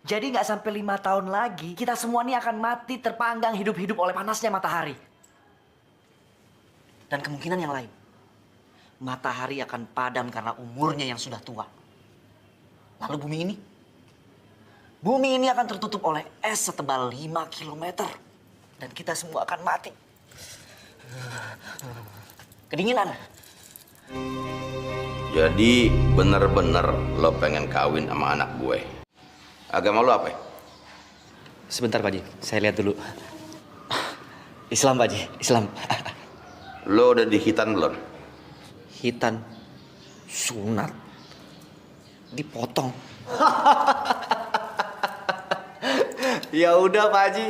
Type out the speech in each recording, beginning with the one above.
Jadi nggak sampai 5 tahun lagi, kita semua ini akan mati terpanggang hidup-hidup oleh panasnya matahari. Dan kemungkinan yang lain, matahari akan padam karena umurnya yang sudah tua. Lalu bumi ini akan tertutup oleh es setebal 5 kilometer. Dan kita semua akan mati. Kedinginan. Jadi bener-bener lo pengen kawin sama anak gue. Agama lo apa ya? Sebentar Pak Haji, saya lihat dulu. Islam Pak Haji, Islam. Lo udah dihitan belum? Hitan, sunat, dipotong. Ya udah Pak Haji.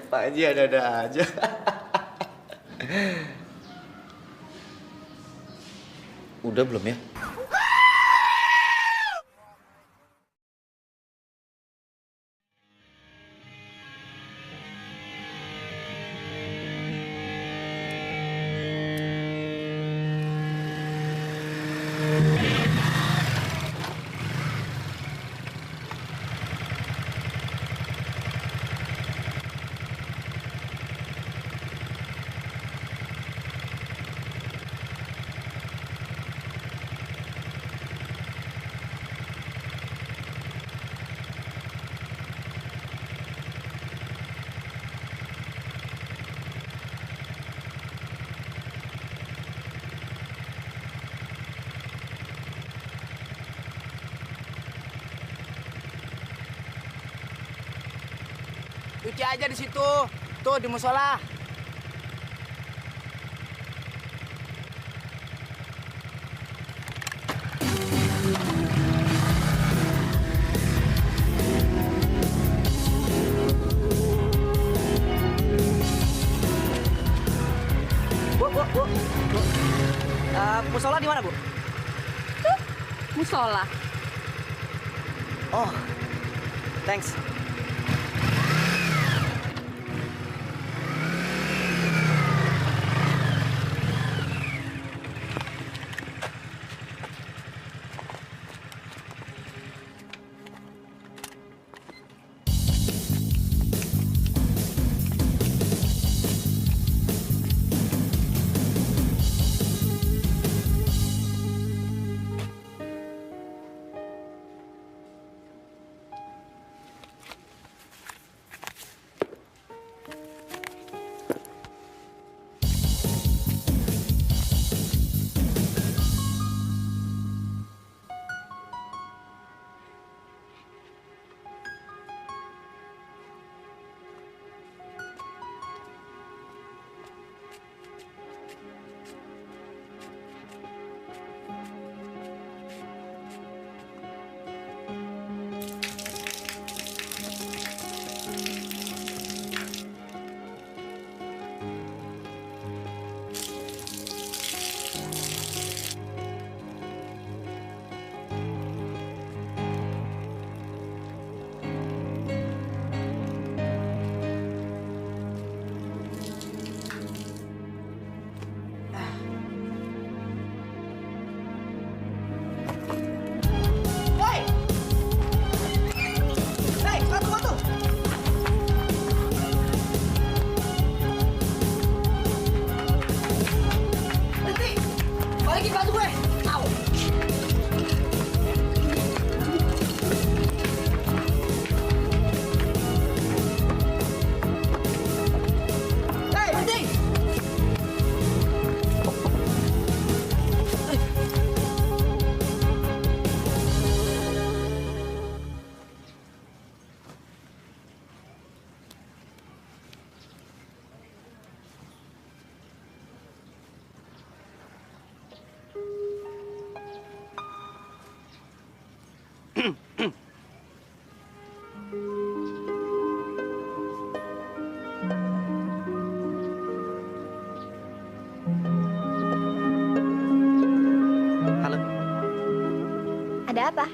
Pak Haji ada-ada aja. Udah belum ya? Cuci aja di situ. Tuh di musola. Bu. Musola di mana, Bu? Musola. Oh, thanks. Halo. Ada apa?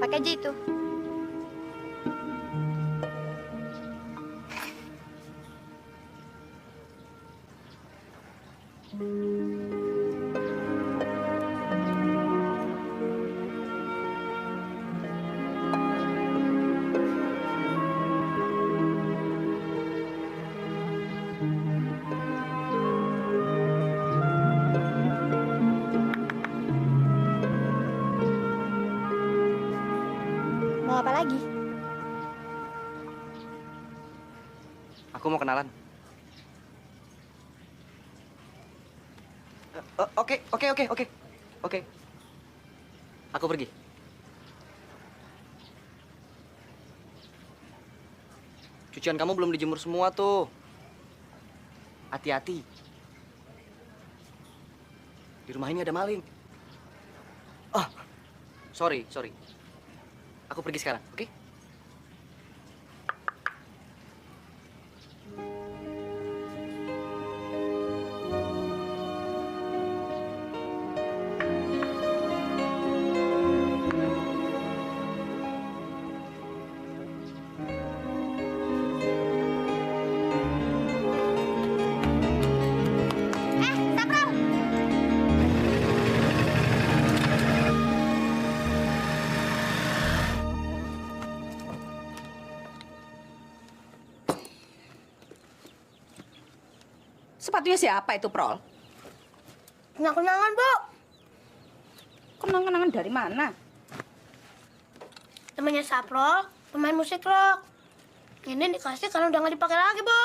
Pakai aja itu. Mau apa lagi? Aku mau kenalan. Oke. Oke. Aku pergi. Cucian kamu belum dijemur semua tuh. Hati-hati. Di rumah ini ada maling. Oh, sorry. Aku pergi sekarang, oke? Saprol! Sepatunya siapa itu, Prol? Kenang-kenangan, Bu. Kenang-kenangan dari mana? Temannya Saprol, pemain musik rock. Ini dikasih karena udah nggak dipakai lagi, Bu.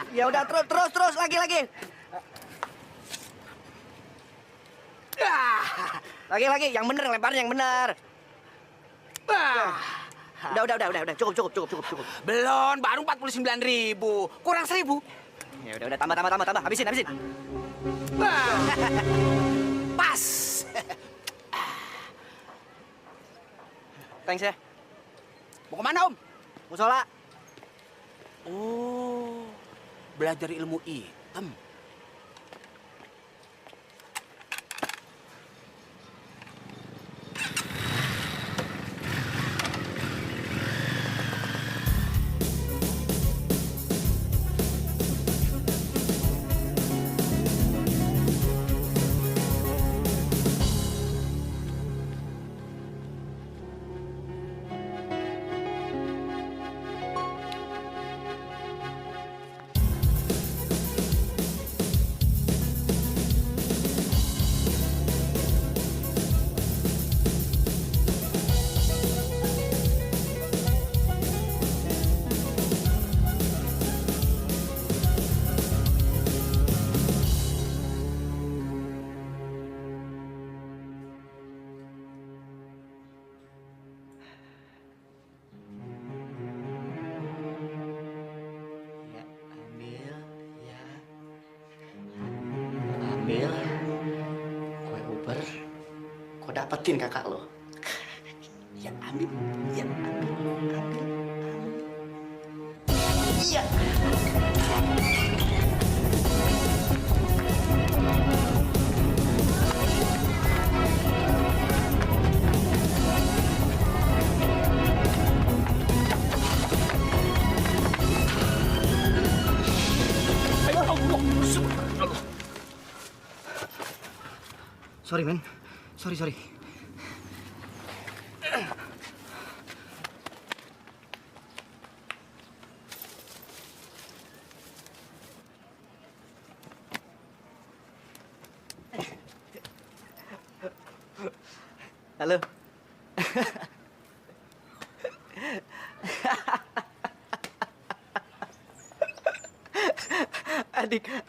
Ya udah terus lagi. Lagi yang bener, lebarnya yang bener. Udah, cukup. Belum, baru 49.000. Kurang 1.000. Ya udah, tambah. Habisin. Pas. Thanks ya. Mau kemana, Om? Musola. Oh, belajar ilmu hitam. Ambil kue Uber, kau dapetin kakak lo. Ya ambil. Iya. Sorry, men. Sorry. Halo.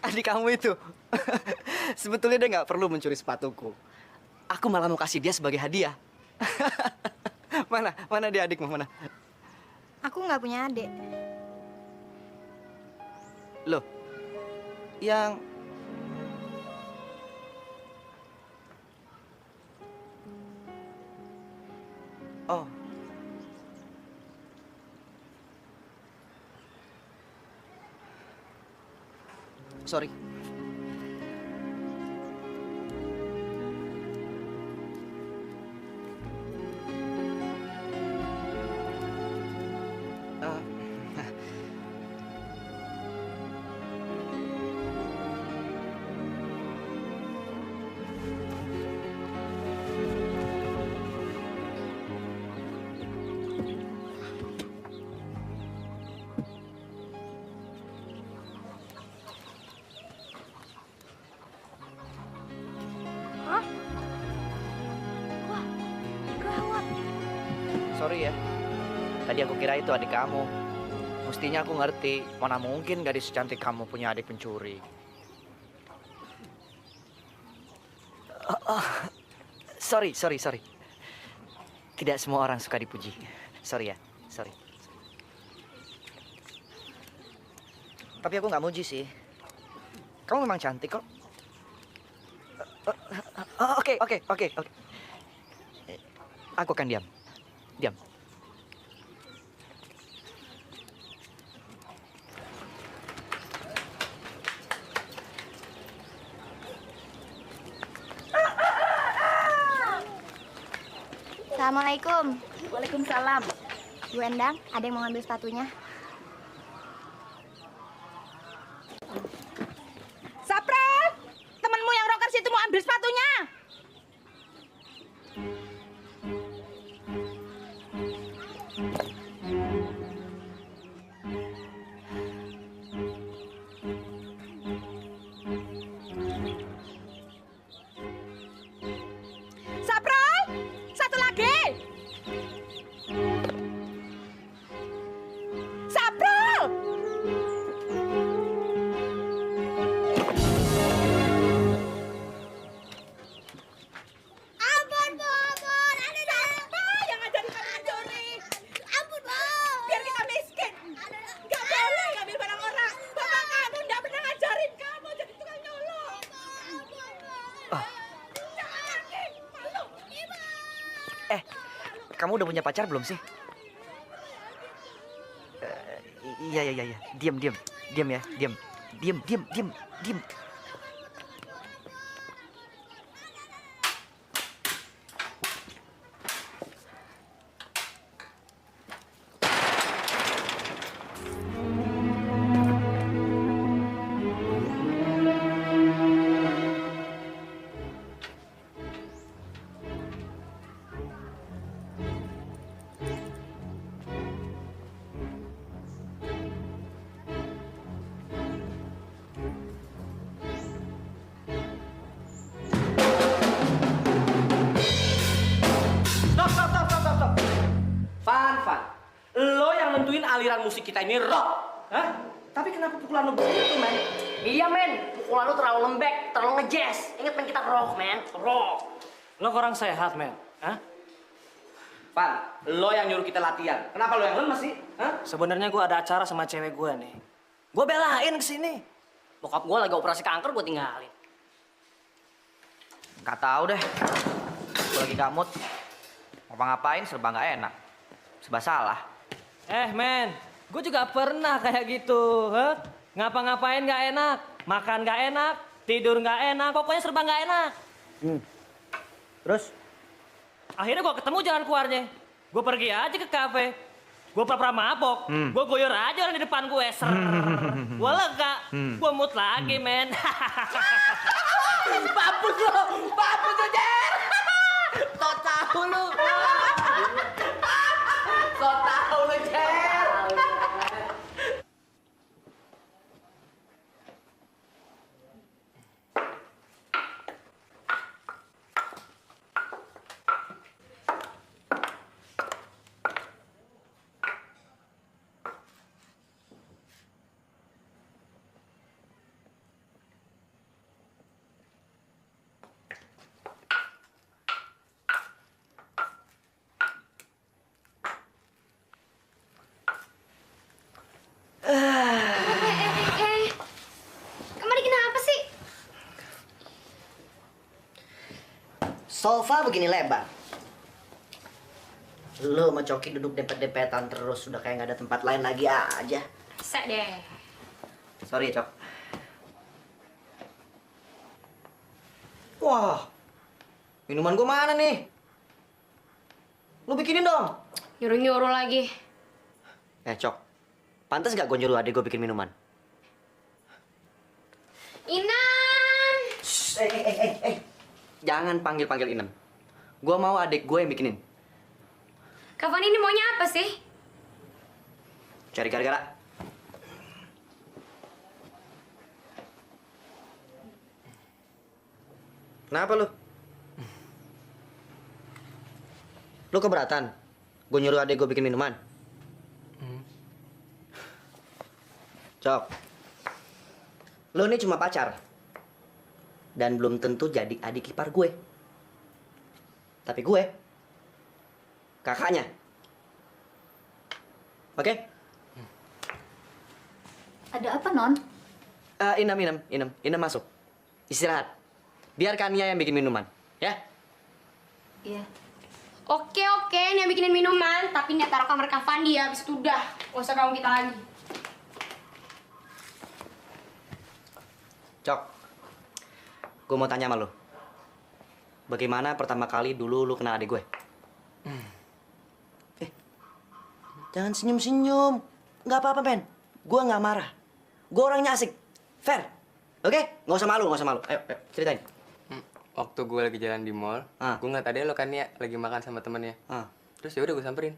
Adik kamu itu. Sebetulnya dia nggak perlu mencuri sepatuku. Aku malah mau kasih dia sebagai hadiah. Mana dia adikmu, mana? Aku nggak punya adik. Loh, yang... Oh. Sorry. Sorry ya. Tadi aku kira itu adik kamu. Mestinya aku ngerti. Mana mungkin gadis secantik kamu punya adik pencuri. Sorry. Tidak semua orang suka dipuji. Sorry ya, sorry. Tapi aku nggak muji sih. Kamu memang cantik kok. Oke. Aku akan diam. Diam. Assalamualaikum. Waalaikumsalam. Bu Endang, ada yang mau ngambil sepatunya? Sapral! Temenmu yang rockers itu mau ambil sepatunya. Sapral! Satu lagi! Sapral! Ampun, Bu, ampun. Ada Siapa yang ngajarin kamu mencuri? Ampun, Bu. Biar kita miskin. Gak boleh ngambil barang orang. Bapak kamu gak pernah ngajarin kamu jadi tukang nyolong. Jangan lagi. Malu. Kamu udah punya pacar belum sih? Iya. Diam ya. Diam. Stop. Fan. Lo yang nentuin aliran musik kita ini rock. Hah? Tapi kenapa pukulan lo begitu, men? Iya men, pukulan lu terlalu lembek, terlalu ngejazz. Ingat men kita rock men, rock. Lo kurang sehat, men. Hah? Fan, lo yang nyuruh kita latihan. Kenapa lo yang lemes sih? Hah? Sebenarnya gue ada acara sama cewek gue nih. Gue belain kesini. Bokap gue lagi operasi kanker, gue tinggalin. Nggak tahu deh. Gue lagi gamut. Ngapa-ngapain serba nggak enak. Serba salah. Men, gue juga pernah kayak gitu. Huh? Ngapa-ngapain nggak enak, makan nggak enak, tidur nggak enak, pokoknya serba nggak enak. Terus? Akhirnya gue ketemu jalan keluarnya. Gue pergi aja ke kafe. Gue pura-pura mabok. Gue goyor aja orang di depan gue. Gue lega. Gue mood lagi, men. Papus lo, Jer! So tau lu. So tau lu, Jer! Sofa begini lebar. Lu sama Coki duduk dempet-dempetan terus, udah kayak nggak ada tempat lain lagi aja. Bisa deh. Sorry, Cok. Wah, minuman gua mana nih? Lu bikinin dong. Nyuruh-nyuruh lagi. Cok, pantas gak gua nyuruh adik gua bikin minuman? Inan! Shh, Jangan panggil-panggil Inem. Gua mau adik gue yang bikinin. Kapan ini maunya apa sih? Cari gara-gara. Kenapa lu? Lu keberatan? Gue nyuruh adik gue bikin minuman. Cok. Lu ini cuma pacar. Dan belum tentu jadi adik ipar gue. Tapi gue kakaknya. Oke? Ada apa, Non? Inem masuk. Istirahat. Biarkan Nia yang bikin minuman, ya? Iya. Oke, ini yang bikinin minuman, tapi nih taruh kamar Kak Fandi ya, habis itu udah. Gak usah ganggu kita lagi. Cok, gue mau tanya sama lu. Bagaimana pertama kali dulu lu kenal adik gue? Jangan senyum-senyum. Nggak apa-apa, Ben. Gue nggak marah. Gue orangnya asik. Fair. Oke? Nggak usah malu. Ayo, ceritain. Waktu gue lagi jalan di mall, gue ngeliat ada lo kan ya lagi makan sama temennya. Terus ya udah gue samperin.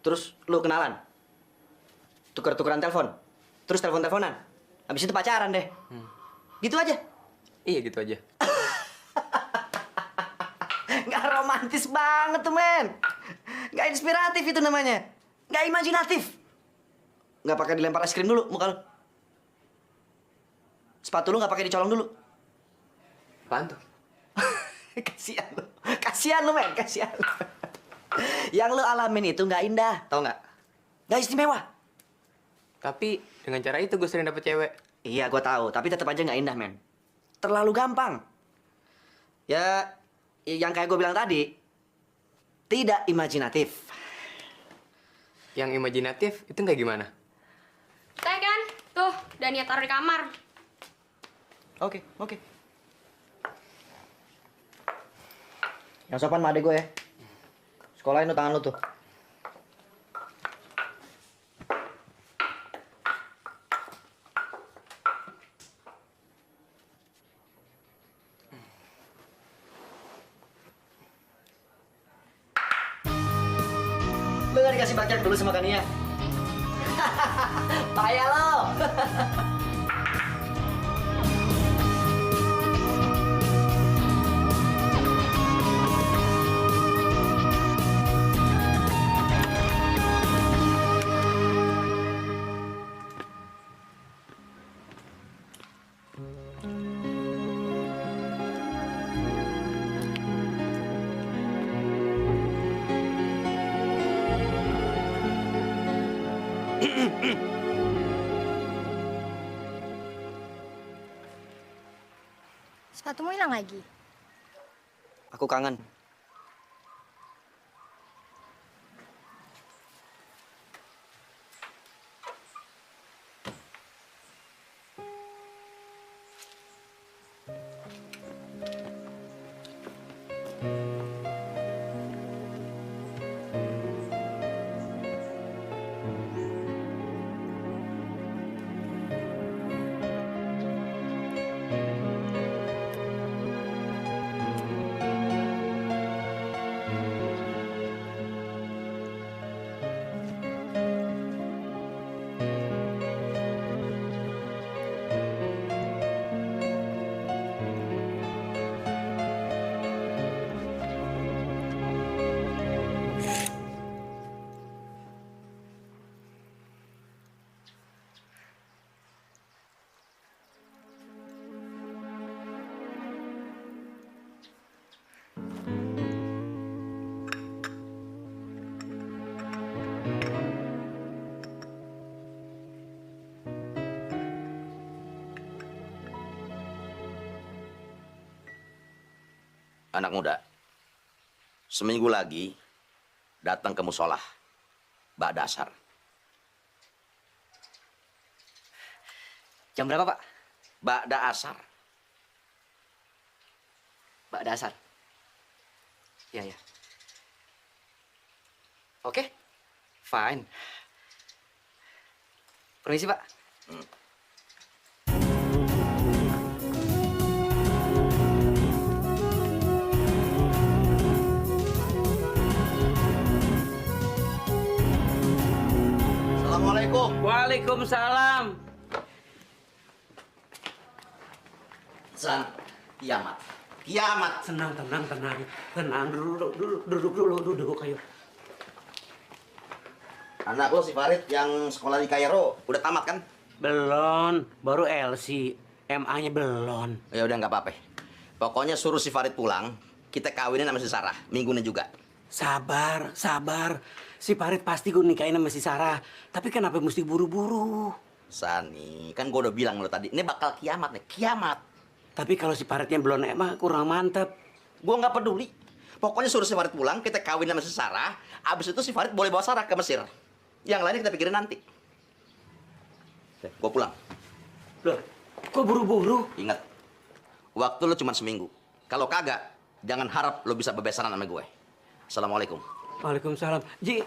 Terus lu kenalan? Tuker-tukeran telepon? Terus telepon-teleponan? Habis itu pacaran deh. Gitu aja? Iya gitu aja. Nggak romantis banget tuh, men. Nggak inspiratif itu namanya. Nggak imajinatif. Nggak pakai dilempar es krim dulu muka lu. Sepatu lu nggak pakai dicolong dulu. Apaan tuh? Kasian lu, men. Kasian lu. Yang lu alamin itu nggak indah, tau nggak? Nggak istimewa. Tapi dengan cara itu gue sering dapet cewek. Iya, gue tahu. Tapi tetap aja nggak indah, men. Terlalu gampang. Ya, yang kayak gue bilang tadi, tidak imajinatif. Yang imajinatif itu nggak gimana? Teh kan? Tuh, udah niat taruh di kamar. Oke. Yang sopan sama adik gue ya. Sekolahin lu tangan lu tuh. Lu gak dikasih bakyak dulu sama Kania? Payah lo! Sepatumu hilang lagi. Aku kangen. Anak muda, seminggu lagi datang ke musola ba'da asar. Jam berapa, Pak? Ba'da asar. Pak Dasar. Iya, iya. Oke. Fine. Permisi, Pak. Assalamualaikum. Waalaikumsalam. San, kiamat. Kiamat. Tenang. Duduk, ayo. Anak lo si Farid yang sekolah di Kairo udah tamat kan? Belum, baru LC. MA-nya belum. Ya udah nggak apa-apa. Pokoknya suruh si Farid pulang, kita kawinin sama si Sarah, minggu ini juga. Sabar. Si Farid pasti gue nikahin sama si Sarah. Tapi kenapa mesti buru-buru? Sani, kan gue udah bilang lo tadi, ini bakal kiamat nih, kiamat. Tapi kalau si Faridnya belum emang kurang mantep. Gue nggak peduli. Pokoknya suruh si Farid pulang, kita kawin sama si Sarah. Abis itu si Farid boleh bawa Sarah ke Mesir. Yang lainnya kita pikirin nanti. Gue pulang. Loh, kok buru-buru? Ingat, waktu lo cuma seminggu. Kalau kagak, jangan harap lo bisa bebesaran sama gue. Assalamualaikum. Waalaikumsalam. Ji.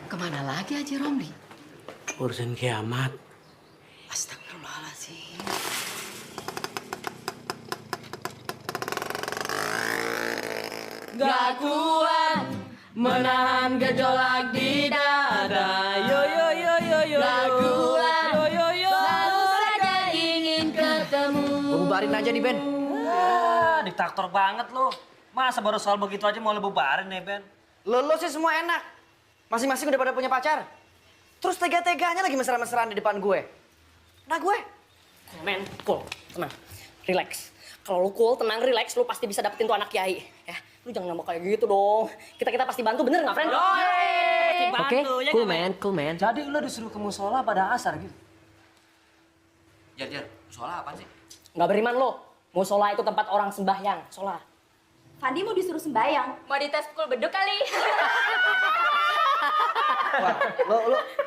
Kemana lagi Haji Romli? Urusan kiamat. Astagfirullahaladzim. Gak kuat menahan gejolak di dada. Yo. Gak kuat. Yo. Selalu saja ingin ketemu. Gue bubarin aja nih, Ben. Diktator banget lo. Masa baru soal begitu aja mau lo bubarin ya, Ben? Lo sih semua enak. Masing-masing udah pada punya pacar. Terus tega-teganya lagi mesra-mesraan di depan gue. Nah gue. Men, cool, tenang, relax. Kalau lu cool, tenang, relax, lu pasti bisa dapetin tuh anak kiai. Ya, lu jangan ngomong kayak gitu dong. Kita pasti bantu, bener nggak, friend? Oke, Cool man. Jadi lo disuruh ke musola pada asar gitu? Jar, soalnya apaan sih? Nggak beriman lo. Musola itu tempat orang sembahyang, sholat. Fandi mau disuruh sembayang. Mau dites pukul beduk kali. Wah,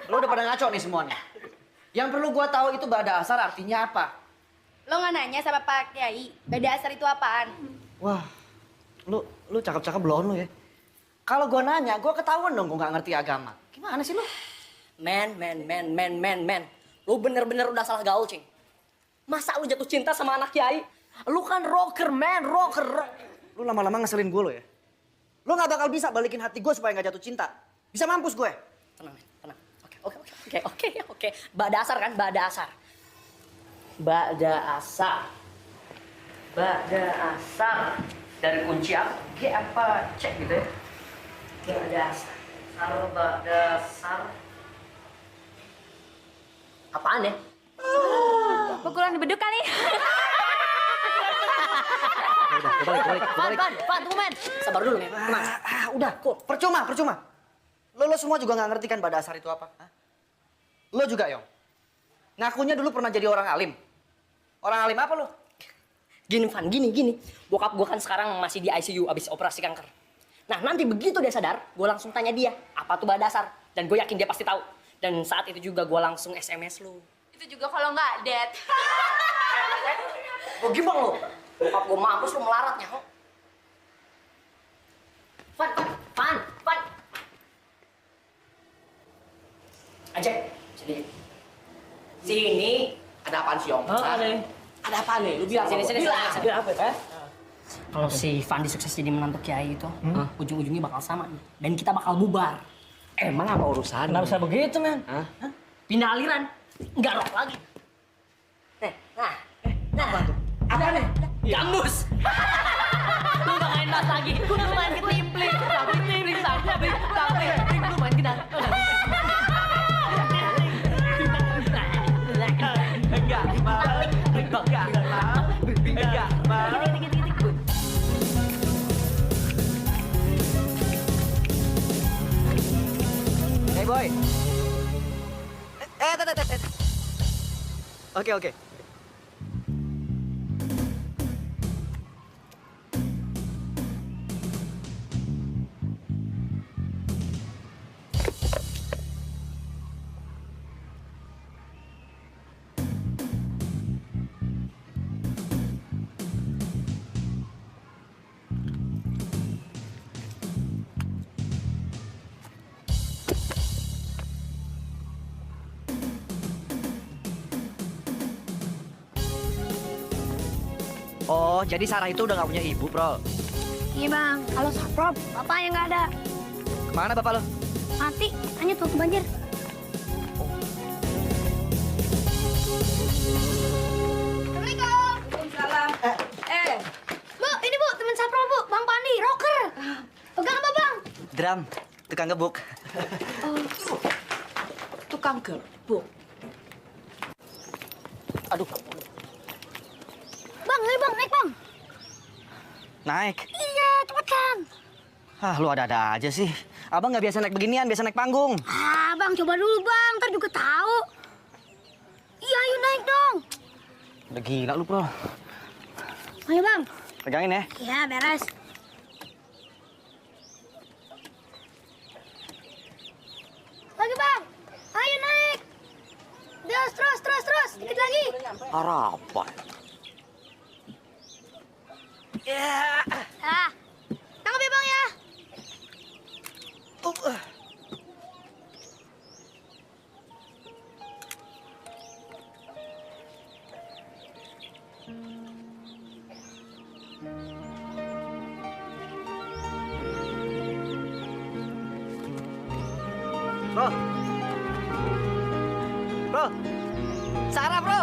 lo udah pada ngaco nih semuanya. Yang perlu gua tahu itu ba'da asar artinya apa? Lo nggak nanya sama Pak Kiai, beda asar itu apaan? Wah, lu cakep-cakep belum lo ya? Kalau gua nanya, gua ketahuan dong gua nggak ngerti agama. Gimana sih lu? Men. Lu bener-bener udah salah gaul, Cing. Masa lu jatuh cinta sama anak kiai? Lu kan rocker, man, rocker. Lu lama-lama ngeselin gue lo ya. Lu nggak bakal bisa balikin hati gue supaya nggak jatuh cinta. Bisa mampus gue. Tenang, men, tenang. Oke. Ba'da asar kan, ba'da asar. Ba'da asar. Dari kunci apa? G apa? Cek gitu ya. Ba'da asar. Apaan ya? Pukulan di beduk kali. Udah, balik. Fan, tunggu men. Sabar dulu men, tenang. Udah, kok. Percuma. Lo semua juga nggak ngerti kan ba'da asar itu apa? Hah? Lo juga, Yong. Ngakunya dulu pernah jadi orang alim. Orang alim apa lo? Gini, Van, gini. Bokap gue kan sekarang masih di ICU abis operasi kanker. Nah, nanti begitu dia sadar, gue langsung tanya dia, apa tuh ba'da asar? Dan gue yakin dia pasti tahu. Dan saat itu juga gue langsung SMS lu. Itu juga kalau nggak dead. Gue gimana lo? Bokap gue mampus lu melaratnya, kok. Van. Ajak, sini. Ada apaan sih, Yong? Ada apa nih? Lu bilang sini. Dia apa ya? Kalau si Fandi sukses jadi menantu kiai itu, ujung-ujungnya bakal sama nih. Dan kita bakal bubar. Emang apa urusan? Kenapa bisa begitu, men? Pindah aliran, nggak rock lagi. Apa tuh? Apa nih? Gambus. Lu udah main bass lagi. Lu main ketimpling. Tapi lu main gitar. Hey boy. Oke. Oh, jadi Sarah itu udah gak punya ibu, Bro? Iya bang, kalau saprop, bapaknya nggak ada. Kemana bapak lo? Mati, hanya tuh banjir. Assalamualaikum. Salam. Bu, ini bu, teman saprop bu, Bang Pandi, rocker. Pegang apa bang? Drum, tukang gebuk. Tukang gebuk. Aduh, Bang, ayo bang, naik bang. naik. Iya, cepetan. Ah, lu ada-ada aja sih. Abang nggak biasa naik beginian, biasa naik panggung. Ah, bang, coba dulu bang, ntar juga tahu. Iya, ayo naik dong. Udah gila lu, Bro. Ayo bang. Pegangin ya. Iya, beres. Lagi bang, ayo naik. Terus, dikit lagi. Harapan. Ah, tangkap ya bang ya. Bro. Bro. Sarah, Bro.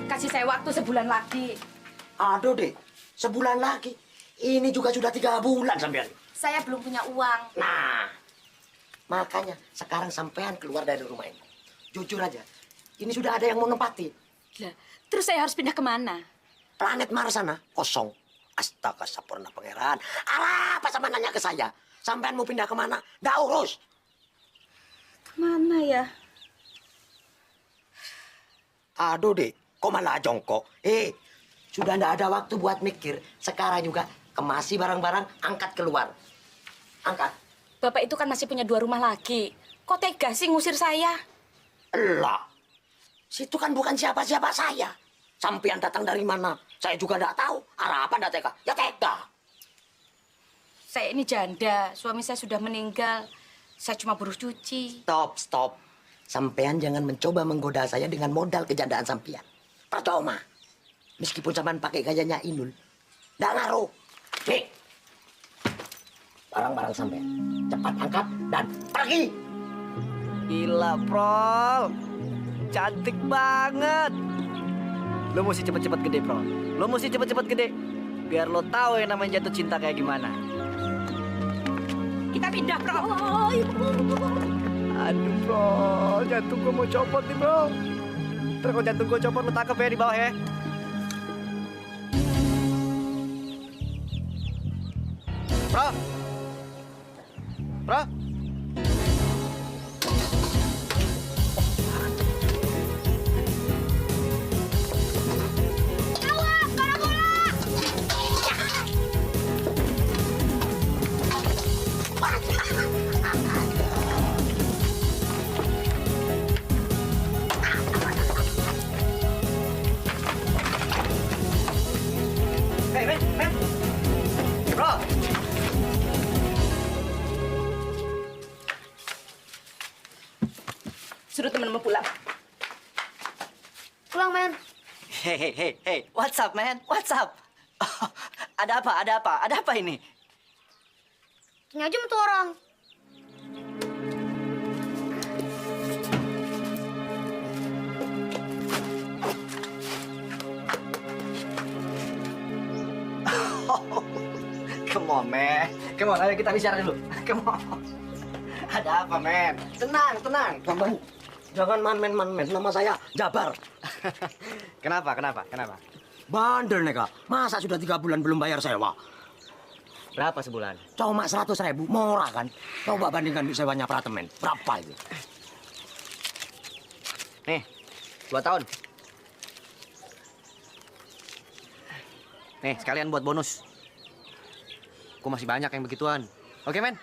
Kasih saya waktu sebulan lagi. Aduh, Dek. Sebulan lagi. Ini juga sudah 3 bulan sampean. Saya belum punya uang. Nah, makanya sekarang sampean keluar dari rumah ini. Jujur aja, ini sudah ada yang mau nempati. Lah, terus saya harus pindah kemana? Planet Mars sana kosong. Astaga, sapurna pangeran. Alah, apa sama nanya ke saya? Sampean mau pindah kemana? Nggak urus. Kemana ya? Aduh, Dek. Kok malah jongkok? Sudah nggak ada waktu buat mikir. Sekarang juga kemasi barang-barang, angkat keluar. Angkat. Bapak itu kan masih punya 2 rumah lagi. Kok tega sih ngusir saya? Lah, situ kan bukan siapa-siapa saya. Sampean datang dari mana? Saya juga nggak tahu. Arah apa nggak tega? Ya tega. Saya ini janda, suami saya sudah meninggal. Saya cuma buruh cuci. Stop. Sampean jangan mencoba menggoda saya dengan modal kejandaan sampean. Percuma. Meskipun sampean pakai gayanya Inul, nggak ngaruh. Nih, barang-barang sampean. Cepat angkat dan pergi. Gila, Prol. Cantik banget. Lo mesti cepet-cepet gede, Prol. Lo mesti cepet-cepet gede. Biar lo tahu yang namanya jatuh cinta kayak gimana. Kita pindah, Bro. Aduh, Bro. Jantung gue mau copot nih, Bro. Ntar kalau jantung gue copot, lo tangkap ya di bawah ya. Bro. Bro. Men. Bro. Suruh temenmu pulang. Pulang men. Hey. What's up, man? What's up? Ada apa ini? Tanya aja sama tuh orang. Come on, man. Come on, ayo kita bicara dulu. Come on. Ada apa, man? Tenang. Jangan man-man. Nama saya Jabar. Kenapa? Bandel, Neka. Masa sudah 3 bulan belum bayar sewa? Berapa sebulan? Cuma 100.000, murah kan? Coba bandingkan sewanya apartemen. Berapa itu? Nih, 2 tahun. Nih, sekalian buat bonus. Aku masih banyak yang begituan. Oke, men?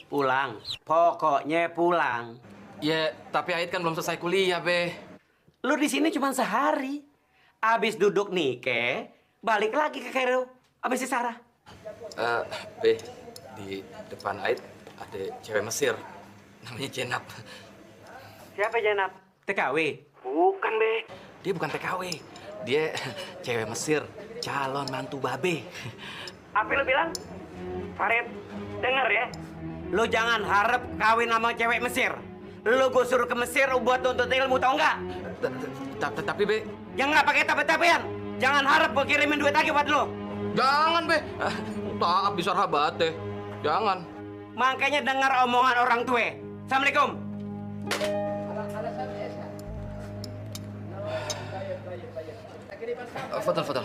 Pulang. Pokoknya pulang. Ya, tapi Ait kan belum selesai kuliah, Be. Lu di sini cuma sehari. Abis duduk nikah, balik lagi ke Kairo. Abis si Sarah. Be, di depan Ait ada cewek Mesir. Namanya Jenab. Siapa Jenab? TKW? Bukan, Be. Dia bukan TKW. Dia cewek Mesir, calon mantu babe. Apa lo bilang? Farid, denger ya. Lo jangan harap kawin sama cewek Mesir. Lo gue suruh ke Mesir buat nuntut ilmu, tau nggak? Tapi, Be. Yang nggak pakai tapi-tapian. Jangan harap gue kirimin duit lagi buat lo. Jangan, Be. Tak bisa rabat deh. Jangan. Makanya dengar omongan orang tua. Assalamualaikum. Fadal.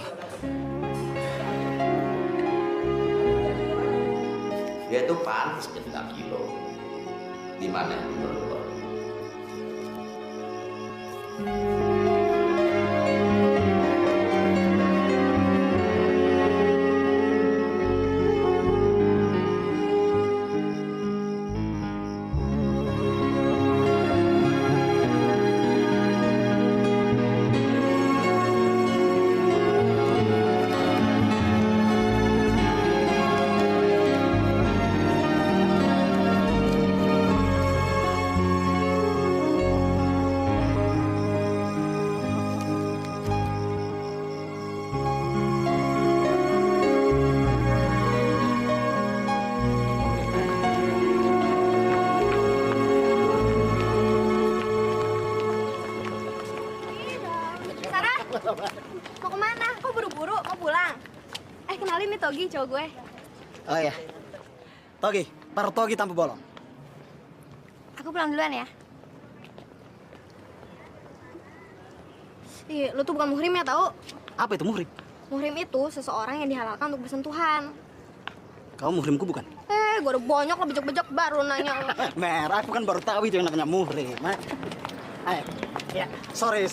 Dia tuh pantas jadi 6 kilo. Di mana menurut lo? Sarah, mau kemana? Kok buru-buru? Mau pulang? Kenalin nih Togi, cowok gue. Oh iya. Togi, Pak Togi tanpa bolong. Aku pulang duluan ya. Ih, lu tuh bukan muhrim ya, tau? Apa itu muhrim? Muhrim itu seseorang yang dihalalkan untuk bersentuhan. Kamu muhrimku bukan? Gue udah banyak lo bejek-bejek baru nanya lo. Mer, aku kan baru tahu itu yang namanya muhrim. Ayo, ya, sorry.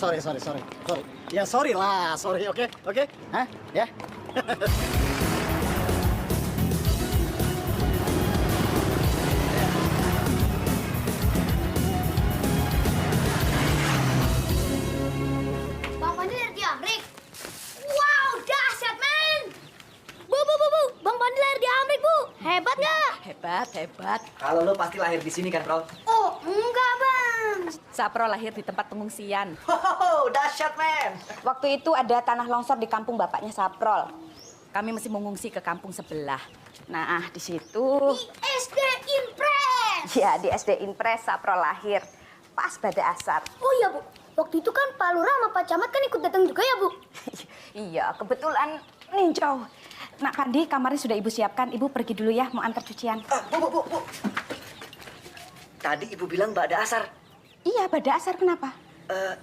Ya sorry lah, oke? Hah? Ya? Bang Pandi lahir di Amrik. Wow, dahsyat, men. Bu. Bang Pandi lahir di Amrik, Bu. Hebat nggak? Hebat. Kalau lo pasti lahir di sini kan, Bro? Oh, enggak, Bang. Sapro lahir di tempat pengungsian. Dahsyat, men. Waktu itu ada tanah longsor di kampung bapaknya Saprol. Kami mesti mengungsi ke kampung sebelah. Nah, di situ. Di SD Impres. Ya, di SD Impres Saprol lahir. Pas pada asar. Oh iya, Bu. Waktu itu kan Pak Lurah sama Pak Camat kan ikut datang juga ya, Bu? Iya, kebetulan ninjau. Nak Pandi, kamarnya sudah Ibu siapkan. Ibu pergi dulu ya, mau antar cucian. Bu. Tadi Ibu bilang pada asar. Iya, pada asar kenapa?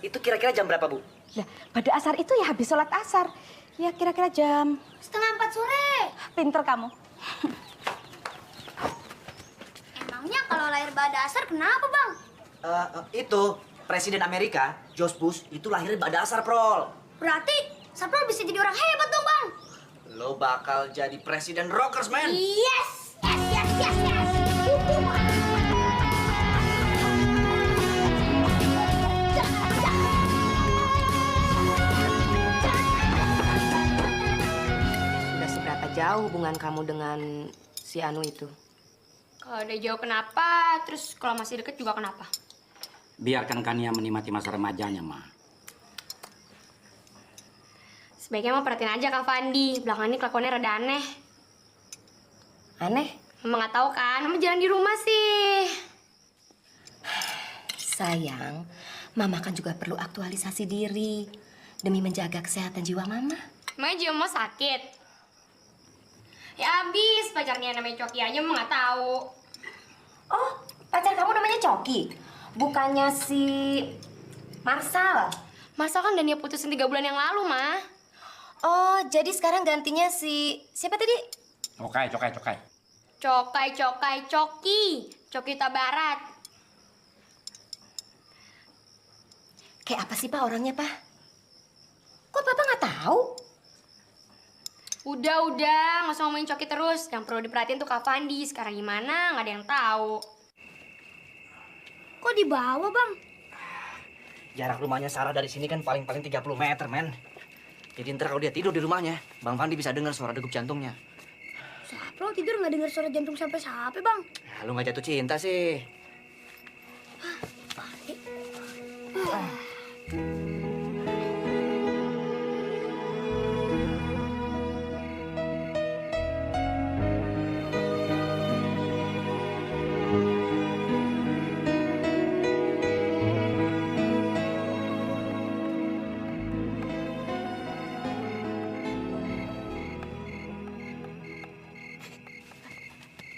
Itu kira-kira jam berapa, Bu? Lah, pada asar itu ya habis sholat asar. Ya kira-kira jam 3:30 sore. Pinter kamu. Emangnya kalau lahir pada asar kenapa, Bang? Itu Presiden Amerika, George Bush, itu lahirnya pada asar, Prol. Berarti Saprol bisa jadi orang hebat dong, Bang. Lo bakal jadi presiden rockers, man. Yes. Udah seberapa jauh hubungan kamu dengan si Anu itu? Kalau udah jauh kenapa? Terus kalau masih deket juga kenapa? Biarkan Kania menikmati masa remajanya, Ma. Sebaiknya mah perhatiin aja Kak Fandi. Belakangan ini kelakuannya rada aneh. Aneh? Mama nggak tahu kan? Mama jarang di rumah sih. Sayang, Mama kan juga perlu aktualisasi diri demi menjaga kesehatan jiwa Mama. Emangnya jiwa Mama sakit? Ya abis, pacarnya namanya Coki aja Mama nggak tahu. Oh, pacar kamu namanya Coki? Bukannya si Marsal? Marsal kan Dania putusin 3 bulan yang lalu, Ma. Oh, jadi sekarang gantinya si... Siapa tadi? Cokai. Coki Barat. Kayak apa sih, Pak, orangnya, Pak? Kok Papa nggak tahu? Udah, nggak usah ngomongin Coki terus. Yang perlu diperhatiin tuh Kak Fandi. Sekarang gimana? Nggak ada yang tahu. Kok di bawah, Bang? Jarak rumahnya Sarah dari sini kan paling-paling 30 meter, men. Jadi ntar kalau dia tidur di rumahnya, Bang Pandi bisa dengar suara degup jantungnya. Siapa Pro tidur nggak dengar suara jantung sampai bang. Lu nggak jatuh cinta sih.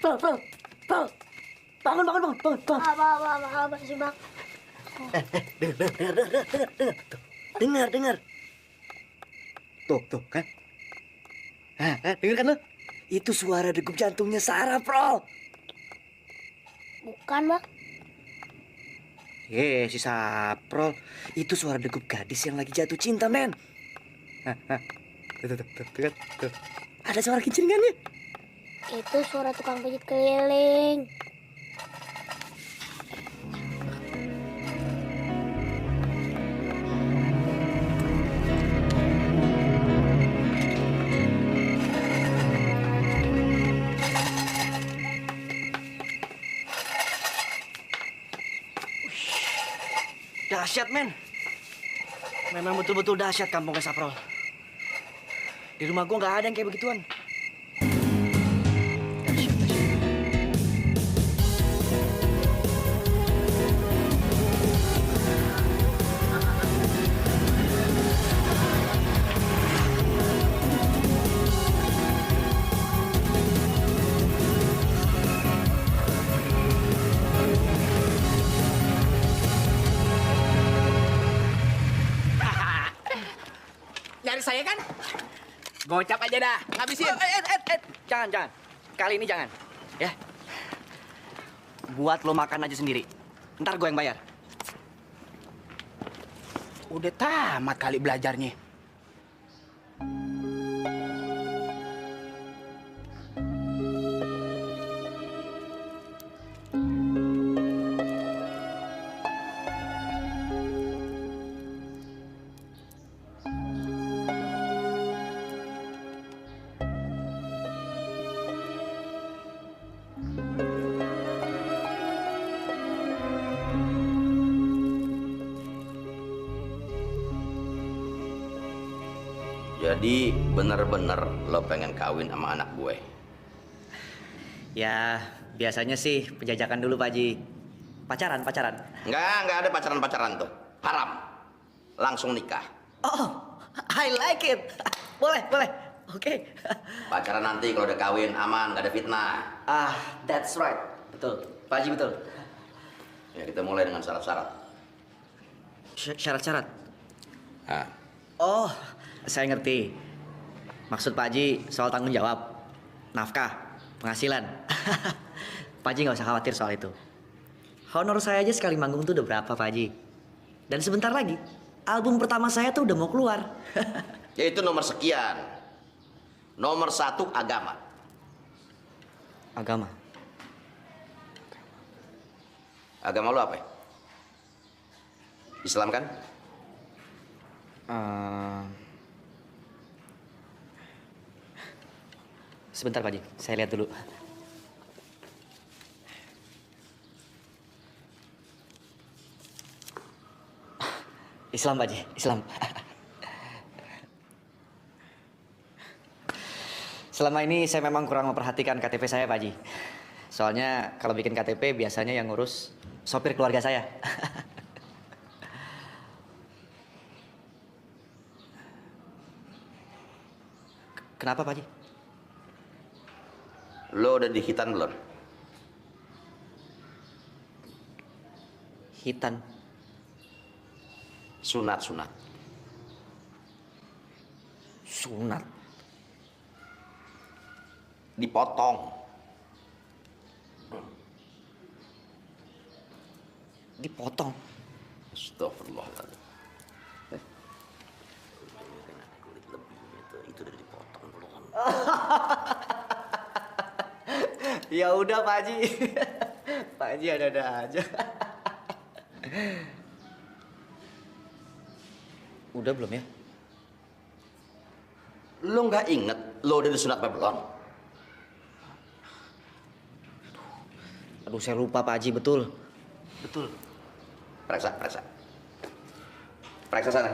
Bro. Bangun. Apa sih bang? Dengar. Tuh kan. Dengar kan lu? Itu suara degup jantungnya Sarah, Bro. Bukan bang. Si Saprol. Itu suara degup gadis yang lagi jatuh cinta, men. Tuh. Ada suara kincingannya. Itu suara tukang pijit keliling. Dahsyat, men. Memang betul-betul dahsyat kampung Saprol. Di rumah gua nggak ada yang kayak begituan. Nyari saya kan? Gocap aja dah, ngabisin. Jangan. Kali ini jangan. Ya. Buat lo makan aja sendiri. Ntar gue yang bayar. Udah tamat kali belajarnya. Jadi bener-bener lo pengen kawin sama anak gue? Ya, biasanya sih penjajakan dulu, Pak Haji. Pacaran. Nggak ada pacaran tuh. Haram. Langsung nikah. Oh, I like it. Boleh. Oke. Pacaran nanti kalau udah kawin aman, nggak ada fitnah. That's right. Betul. Pak Haji betul. Ya kita mulai dengan syarat-syarat. Syarat-syarat? Oh, saya ngerti. Maksud Pak Haji soal tanggung jawab, nafkah, penghasilan. Pak Haji nggak usah khawatir soal itu. Honor saya aja sekali manggung tuh udah berapa, Pak Haji? Dan sebentar lagi, album pertama saya tuh udah mau keluar. Yaitu nomor sekian. Nomor 1 agama. Agama? Agama lu apa? Islam kan? Sebentar, Pak Haji. Saya lihat dulu. Islam, Pak Haji. Islam. Selama ini saya memang kurang memperhatikan KTP saya, Pak Haji. Soalnya kalau bikin KTP biasanya yang ngurus sopir keluarga saya. Kenapa, Pak Haji? Lo udah di hitan belum? Hitan? Sunat. Sunat? Dipotong. Dipotong? Astagfirullahaladzim. Itu udah dipotong belum? Ya udah, Pak Haji. Pak Haji ada-ada aja. Udah belum ya? Lo nggak inget lo udah disunat apa belum? Aduh, saya lupa Pak Haji, betul. Betul. Periksa, periksa. Periksa sana.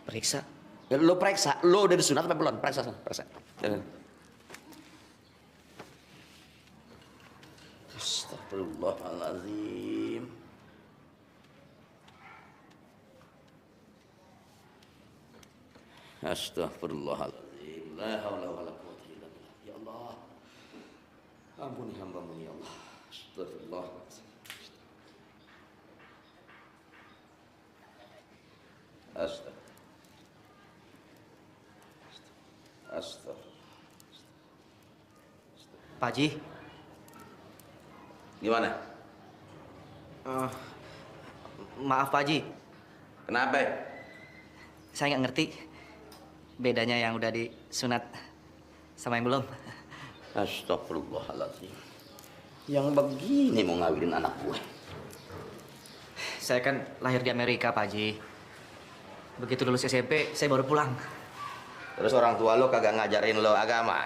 Periksa? Ya, lo periksa, lo udah disunat apa belum? Periksa sana, periksa. Jalan. Astagfirullahaladzim. Astagfirullahaladzim. La haula wala quwwata illa billah. Ya Allah. Ampuni hamba-Mu ya Allah. Astagfirullahaladzim. Pak Haji. Gimana? Maaf Pak Haji. Kenapa? Saya nggak ngerti bedanya yang udah disunat sama yang belum. Astagfirullahaladzim. Yang begini mau ngawinin anak gue. Saya kan lahir di Amerika, Pak Haji. Begitu lulus SMP, saya baru pulang. Terus orang tua lo kagak ngajarin lo agama?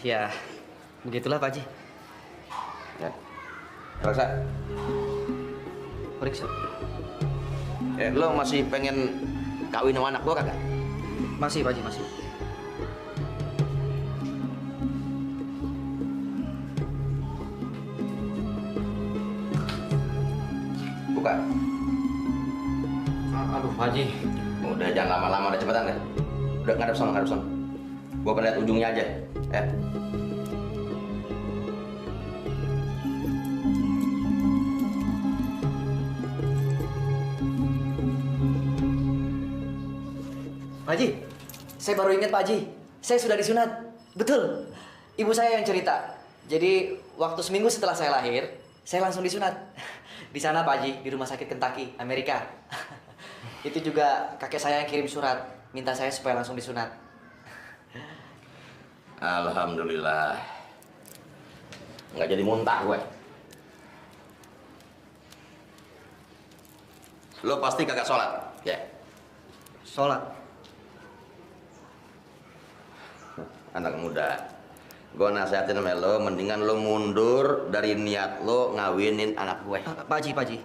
Ya, begitulah Pak Haji. Ya. Periksa. Periksa. Lo masih pengen kawin sama anak gue kagak? Masih, Pak Haji, masih. Buka. Aduh, Pak Haji. Udah, jangan lama-lama, udah cepetan deh. Udah, ngadep sana, ngadep sana. Gua pengen lihat ujungnya aja. Ya. Pak Haji, saya baru ingat Pak Haji. Saya sudah disunat. Betul. Ibu saya yang cerita. Jadi, waktu seminggu setelah saya lahir, saya langsung disunat. Di sana Pak Haji, di rumah sakit Kentucky, Amerika. Itu juga kakek saya yang kirim surat, minta saya supaya langsung disunat. Alhamdulillah. Nggak jadi muntah gue. Lo pasti kagak sholat, ya? Sholat? Anak muda, gue nasihatin sama lo, mendingan lo mundur dari niat lo ngawinin anak gue. Pak Haji, Pak Haji.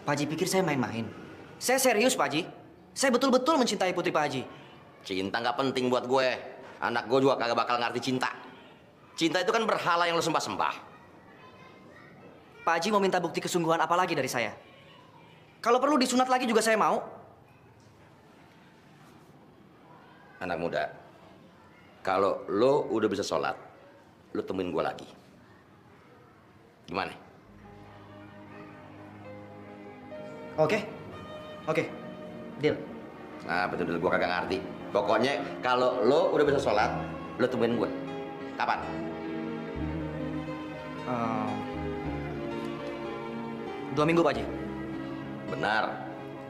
Pak Haji pikir saya main-main. Saya serius, Pak Haji. Saya betul-betul mencintai putri Pak Haji. Cinta nggak penting buat gue. Anak gue juga kagak bakal ngerti cinta. Cinta itu kan berhala yang lo sembah-sembah. Pak Haji mau minta bukti kesungguhan apa lagi dari saya? Kalau perlu disunat lagi juga saya mau. Anak muda, kalau lo udah bisa sholat, lo temuin gue lagi. Gimana? Oke. Oke. Deal. Nah, betul-betul gue kagak ngerti. Pokoknya kalau lo udah bisa sholat, lo temuin gue. Kapan? 2 minggu, Pak Haji. Benar.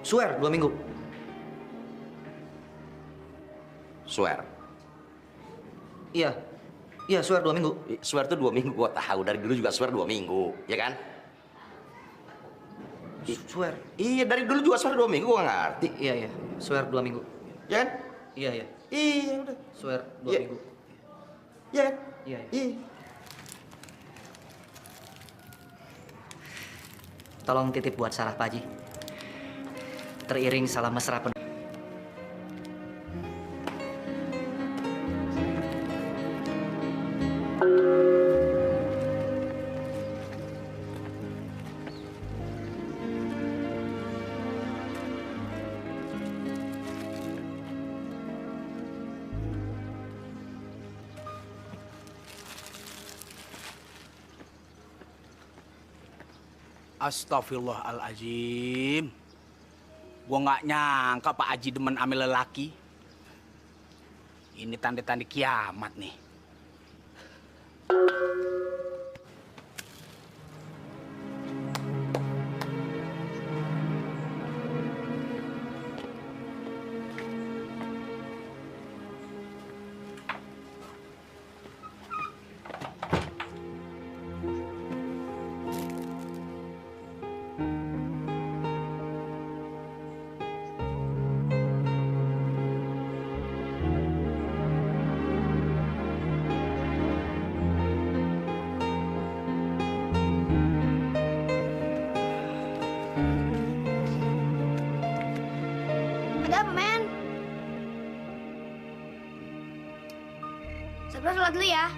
Swear, 2 minggu. Swear. Iya. Iya, swear 2 minggu. Swear tuh 2 minggu, gue tahu. Dari dulu juga swear 2 minggu, ya kan? Swear. Iya, dari dulu juga swear 2 minggu, gue ngerti. Iya, iya. Swear 2 minggu. Ya kan? Iya, iya. Iya, udah. Swear 2 Iya. minggu. Iya kan? Iya, iya. Iya. Tolong titip buat Sarah, Pak Haji. Teriring salam mesra penuh. Astagfirullahaladzim. Gua nggak nyangka Pak Haji demen ame lelaki. Ini tanda-tanda kiamat nih. Bro, sholat dulu ya.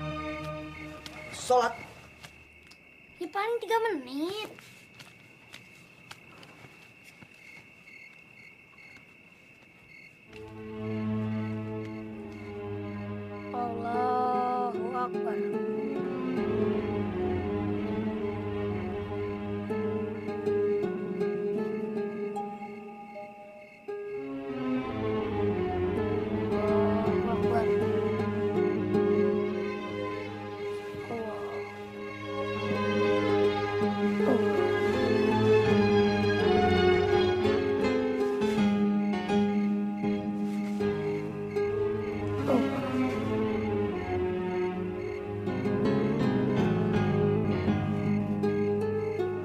Sholat? Ya paling 3 menit. Allahu Akbar.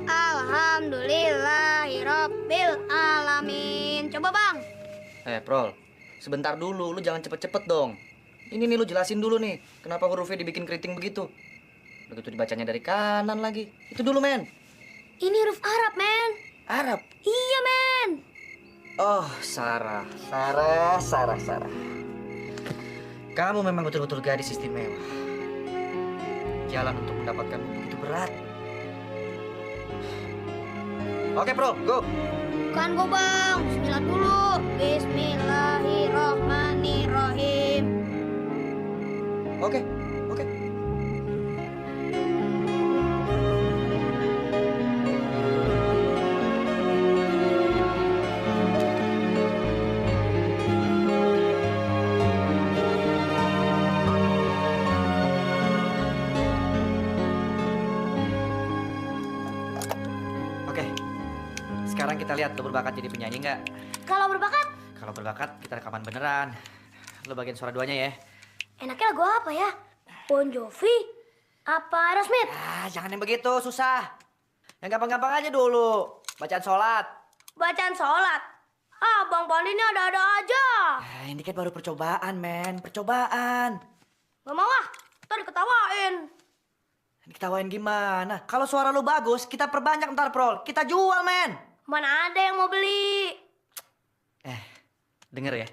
Alhamdulillahirabbil alamin. Coba, Bang. Prol, sebentar dulu, lu jangan cepet-cepet dong. Ini nih lu jelasin dulu nih, kenapa hurufnya dibikin keriting begitu. Begitu dibacanya dari kanan lagi. Itu dulu, men. Ini huruf Arab, men. Arab? Iya, men. Oh, Sarah. Kamu memang betul-betul gadis istimewa. Jalan untuk mendapatkanmu begitu berat. Oke, bro, go. Bukan go, Bang. Bismillah dulu. Bismillahirrahmanirrahim. Oke. Sekarang kita lihat lo berbakat jadi penyanyi nggak? Kalau berbakat? Kalau berbakat kita rekaman beneran. Lo bagian suara duanya ya. Enaknya lagu apa ya? Bon Jovi? Apa Aerosmith? Jangan yang begitu, susah. Yang gampang-gampang aja dulu. Bacaan sholat. Bacaan sholat? Bang Pandi ini ada-ada aja. Ini kan baru percobaan, men. Percobaan. Gak mau ah, ntar diketawain. Diketawain gimana? Kalau suara lo bagus, kita perbanyak ntar, Prol. Kita jual, men. Mana ada yang mau beli? Denger ya.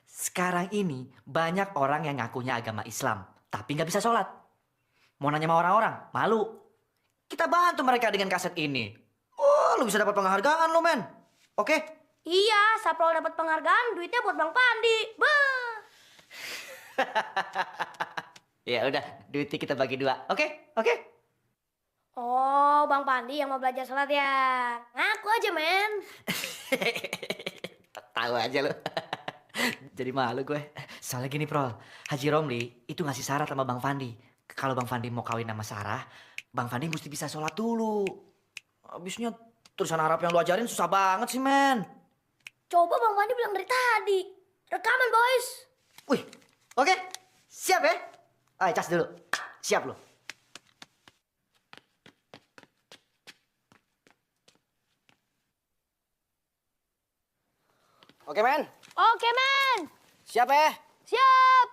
Sekarang ini banyak orang yang ngakunya agama Islam, tapi nggak bisa sholat. Mau nanya sama orang-orang, malu. Kita bantu mereka dengan kaset ini. Oh, lu bisa dapat penghargaan lo, men. Oke? Iya, Saprol dapat penghargaan, duitnya buat Bang Pandi. Bah. Ya udah, duitnya kita bagi 2. Oke? Oh, Bang Pandi yang mau belajar sholat ya? Ngaku aja, men. Tahu aja lo. Jadi malu gue. Soalnya gini, Prol. Haji Romli itu ngasih syarat sama Bang Pandi. Kalau Bang Pandi mau kawin sama Sarah, Bang Pandi mesti bisa sholat dulu. Habisnya tulisan Arab yang lu ajarin susah banget sih, men. Coba Bang Pandi bilang dari tadi. Rekaman, boys. Wih, oke. Siap ya? Ayo, cas dulu. Siap lo. Oke, men. Oke, men. Siap ya? Siap.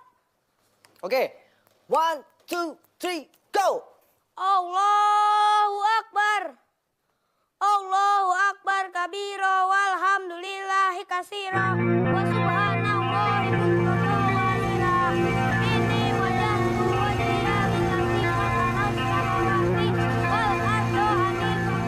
Oke. 1, 2, 3, go! Allahu Akbar. Allahu Akbar kabira walhamdulillahi katsira wa subhanallahi bukratan wa asila. Inni wajjahtu wajhiya lillazi fatara as-samawati wal arda hanifan.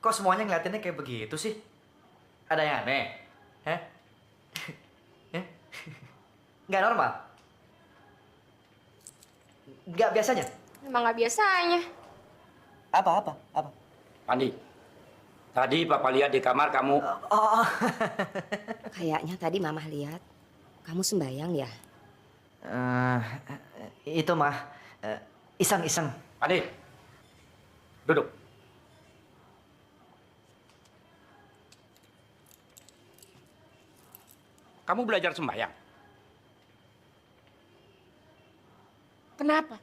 Kok semuanya ngeliatinnya kayak begitu sih? Ada yang aneh? Hah? Nggak normal? Nggak biasanya? Emang nggak biasanya. Apa? Pandi, tadi Papa lihat di kamar kamu. Kayaknya tadi Mama lihat kamu sembayang ya. Itu mah iseng. Pandi, duduk. Kamu belajar sembahyang? Kenapa?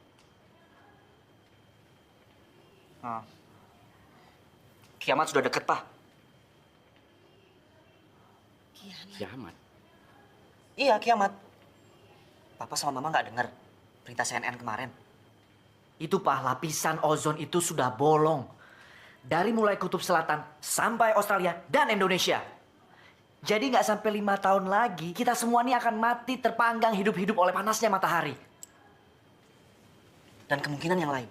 Kiamat sudah deket, Pak. Kiamat? Iya, kiamat. Papa sama Mama nggak dengar berita CNN kemarin. Itu, Pak, lapisan ozon itu sudah bolong. Dari mulai kutub selatan sampai Australia dan Indonesia. Jadi nggak sampai 5 tahun lagi, kita semua ini akan mati terpanggang hidup-hidup oleh panasnya matahari. Dan kemungkinan yang lain,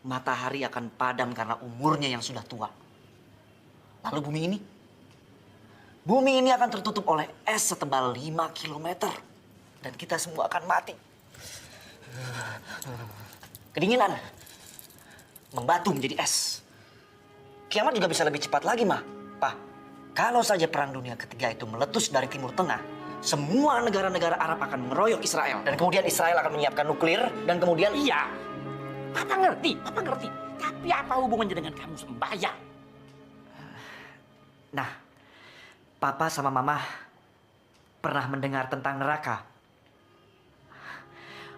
matahari akan padam karena umurnya yang sudah tua. Lalu bumi ini akan tertutup oleh es setebal 5 kilometer. Dan kita semua akan mati. Kedinginan membatu menjadi es. Kiamat juga bisa lebih cepat lagi, Ma. Pak, kalau saja Perang Dunia Ketiga itu meletus dari Timur Tengah, semua negara-negara Arab akan mengeroyok Israel. Dan kemudian Israel akan menyiapkan nuklir, dan kemudian... Iya, Papa ngerti. Tapi apa hubungannya dengan kamu sembahyang? Nah, Papa sama Mama pernah mendengar tentang neraka.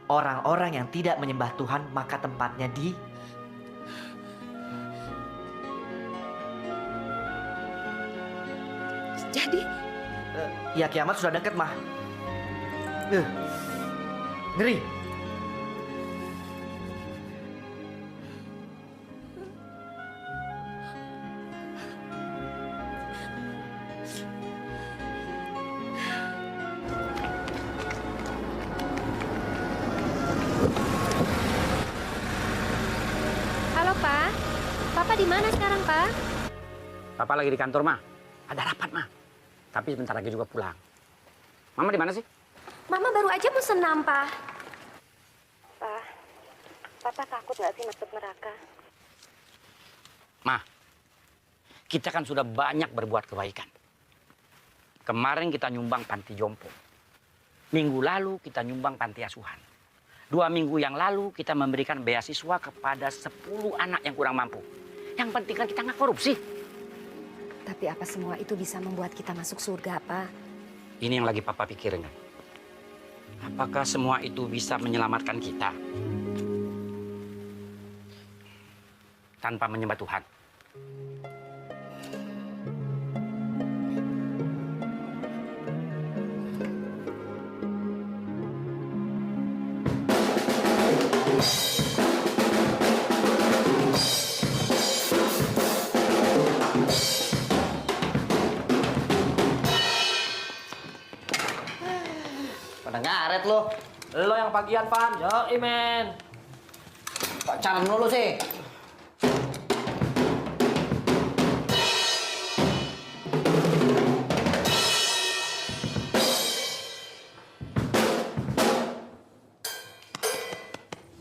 Orang-orang yang tidak menyembah Tuhan, maka tempatnya di... Jadi? Ya kiamat sudah dekat, Mah. Ngeri. Halo, Pak. Papa di mana sekarang, Pak? Papa lagi di kantor, Ma. Ada rapat, Ma. Tapi sebentar lagi juga pulang. Mama di mana sih? Mama baru aja mau senam, Pak. Pak, Papa takut nggak sih masuk neraka? Ma, kita kan sudah banyak berbuat kebaikan. Kemarin kita nyumbang panti jompo. Minggu lalu kita nyumbang panti asuhan. 2 minggu yang lalu kita memberikan beasiswa kepada 10 anak yang kurang mampu. Yang penting kan kita nggak korupsi. Tapi apa semua itu bisa membuat kita masuk surga, Pak? Ini yang lagi Papa pikirin kan. Apakah semua itu bisa menyelamatkan kita? Tanpa menyembah Tuhan. Pada ngaret lo. Lo yang pagian, Pan. Yo, men. Pacaran dulu sih.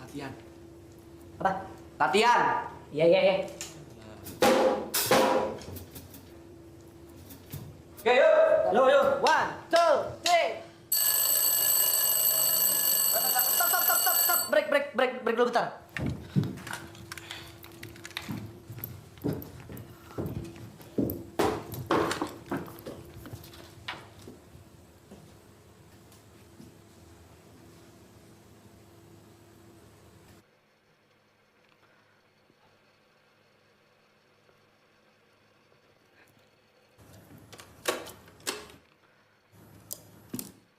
Latihan. Apa? Latihan. Iya. Oke, yuk. Yuk. 1, 2, 3. Stop. Break dulu bentar.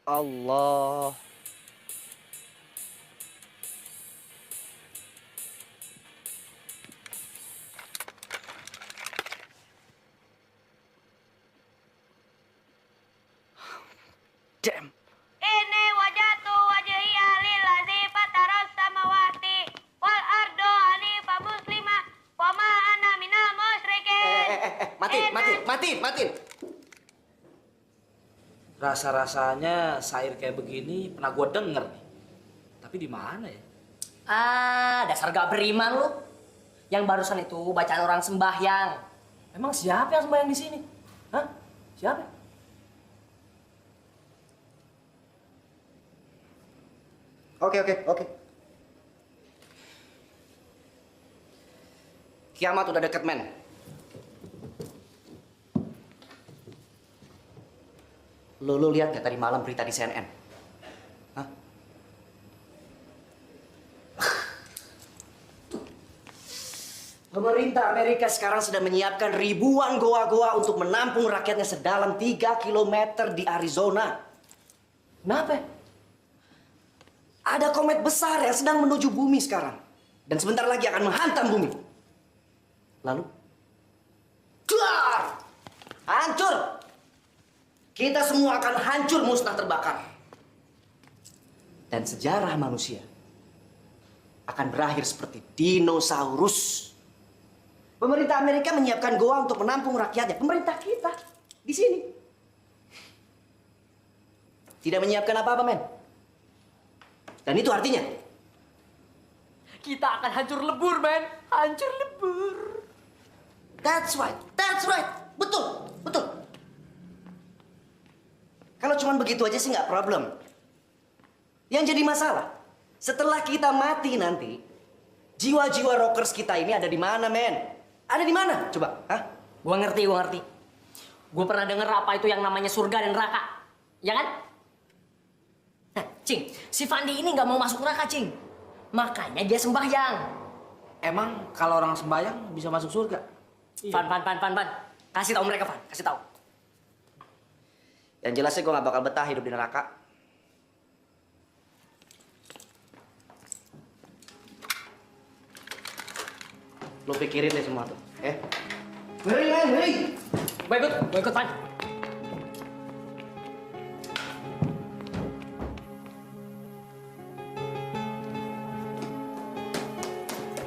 Allah. Damn. Ini wajatu wajhiya lillazi fataras samawati wal ardo hanifa muslima wa ma ana minal musyrikin. Matiin. Rasa-rasanya syair kayak begini pernah gue denger nih. Tapi di mana ya? Ah, dasar gak beriman lu. Yang barusan itu bacaan orang sembahyang. Emang siapa yang sembahyang di sini? Hah? Siapa? Oke. Kiamat udah deket, men. Lu lihat nggak tadi malam berita di CNN? Hah? Pemerintah Amerika sekarang sedang menyiapkan ribuan goa-goa untuk menampung rakyatnya sedalam 3 km di Arizona. Kenapa? Ada komet besar yang sedang menuju bumi sekarang. Dan sebentar lagi akan menghantam bumi. Lalu? Duar! Hancur! Kita semua akan hancur, musnah, terbakar. Dan sejarah manusia akan berakhir seperti dinosaurus. Pemerintah Amerika menyiapkan goa untuk menampung rakyatnya. Pemerintah kita di sini tidak menyiapkan apa-apa, men. Dan itu artinya kita akan hancur lebur, men. Hancur lebur. That's right. Betul. Kalau cuma begitu aja sih nggak problem. Yang jadi masalah, setelah kita mati nanti, jiwa-jiwa rockers kita ini ada di mana, men? Ada di mana? Coba, hah? Gua ngerti. Gua pernah denger apa itu yang namanya surga dan neraka. Ya kan? Nah, Cing, si Fandi ini nggak mau masuk neraka, Cing. Makanya dia sembahyang. Emang kalau orang sembahyang bisa masuk surga? Van. Kasih tahu mereka, Van. Kasih tahu. Yang jelasnya gue gak bakal betah hidup di neraka. Lo pikirin deh semua tuh, Hei! Gue ikut, Van.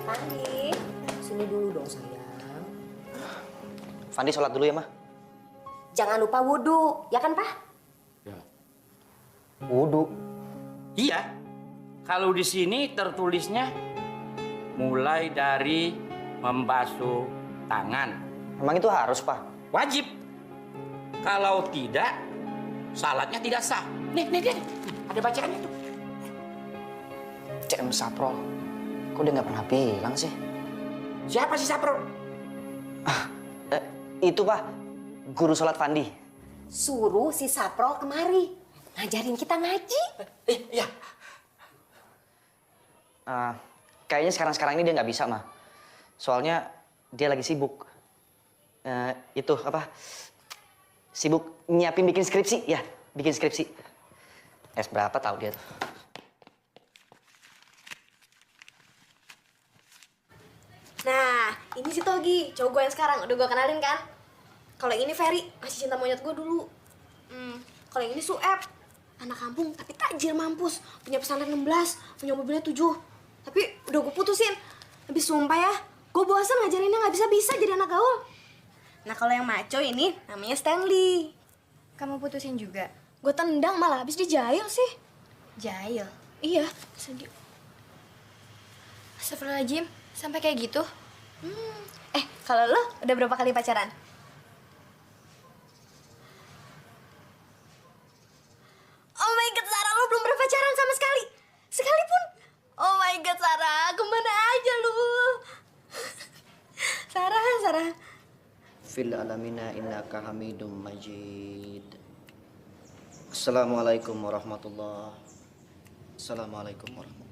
Fandi, sini dulu dong sayang. Fandi sholat dulu ya, Ma. Jangan lupa wudhu, ya kan, Pak? Wudhu. Iya. Kalau di sini tertulisnya mulai dari membasuh tangan. Emang itu harus, Pak? Wajib. Kalau tidak, salatnya tidak sah. Nih. Ada bacaannya tuh. CM Saprol. Kok dia nggak pernah bilang sih? Siapa sih Saprol? Itu, Pak. Guru sholat Fandi. Suruh si Saprol kemari. Ngajarin kita ngaji. Iya. Kayaknya sekarang ini dia nggak bisa, Ma. Soalnya dia lagi sibuk. Sibuk nyiapin bikin skripsi. Ya, bikin skripsi. S berapa tahu dia tuh. Nah, ini si Togi, cowok gue yang sekarang. Udah gue kenalin kan? Kalau ini Ferry, masih cinta monyet gue dulu. Kalau ini Sueb, anak kampung tapi tajir mampus. Punya pesantren 16, punya mobilnya 7. Tapi udah gue putusin. Habis sumpah ya, gue bosan ngajarinnya nggak bisa-bisa jadi anak gaul. Nah kalau yang maco ini namanya Stanley. Kamu putusin juga? Gue tendang malah, habis dia jahil sih. Jahil? Iya, sedih. Astagfirullahaladzim, sampai kayak gitu? Kalau lo udah berapa kali pacaran? Oh my god, Sarah, lo belum pernah pacaran sama sekali? Sekalipun? Oh my god, Sarah, kemana aja lu? Sarah. Fil alamina innaka hamidum majid. Assalamualaikum warahmatullahi. Assalamualaikum warahmatullahi.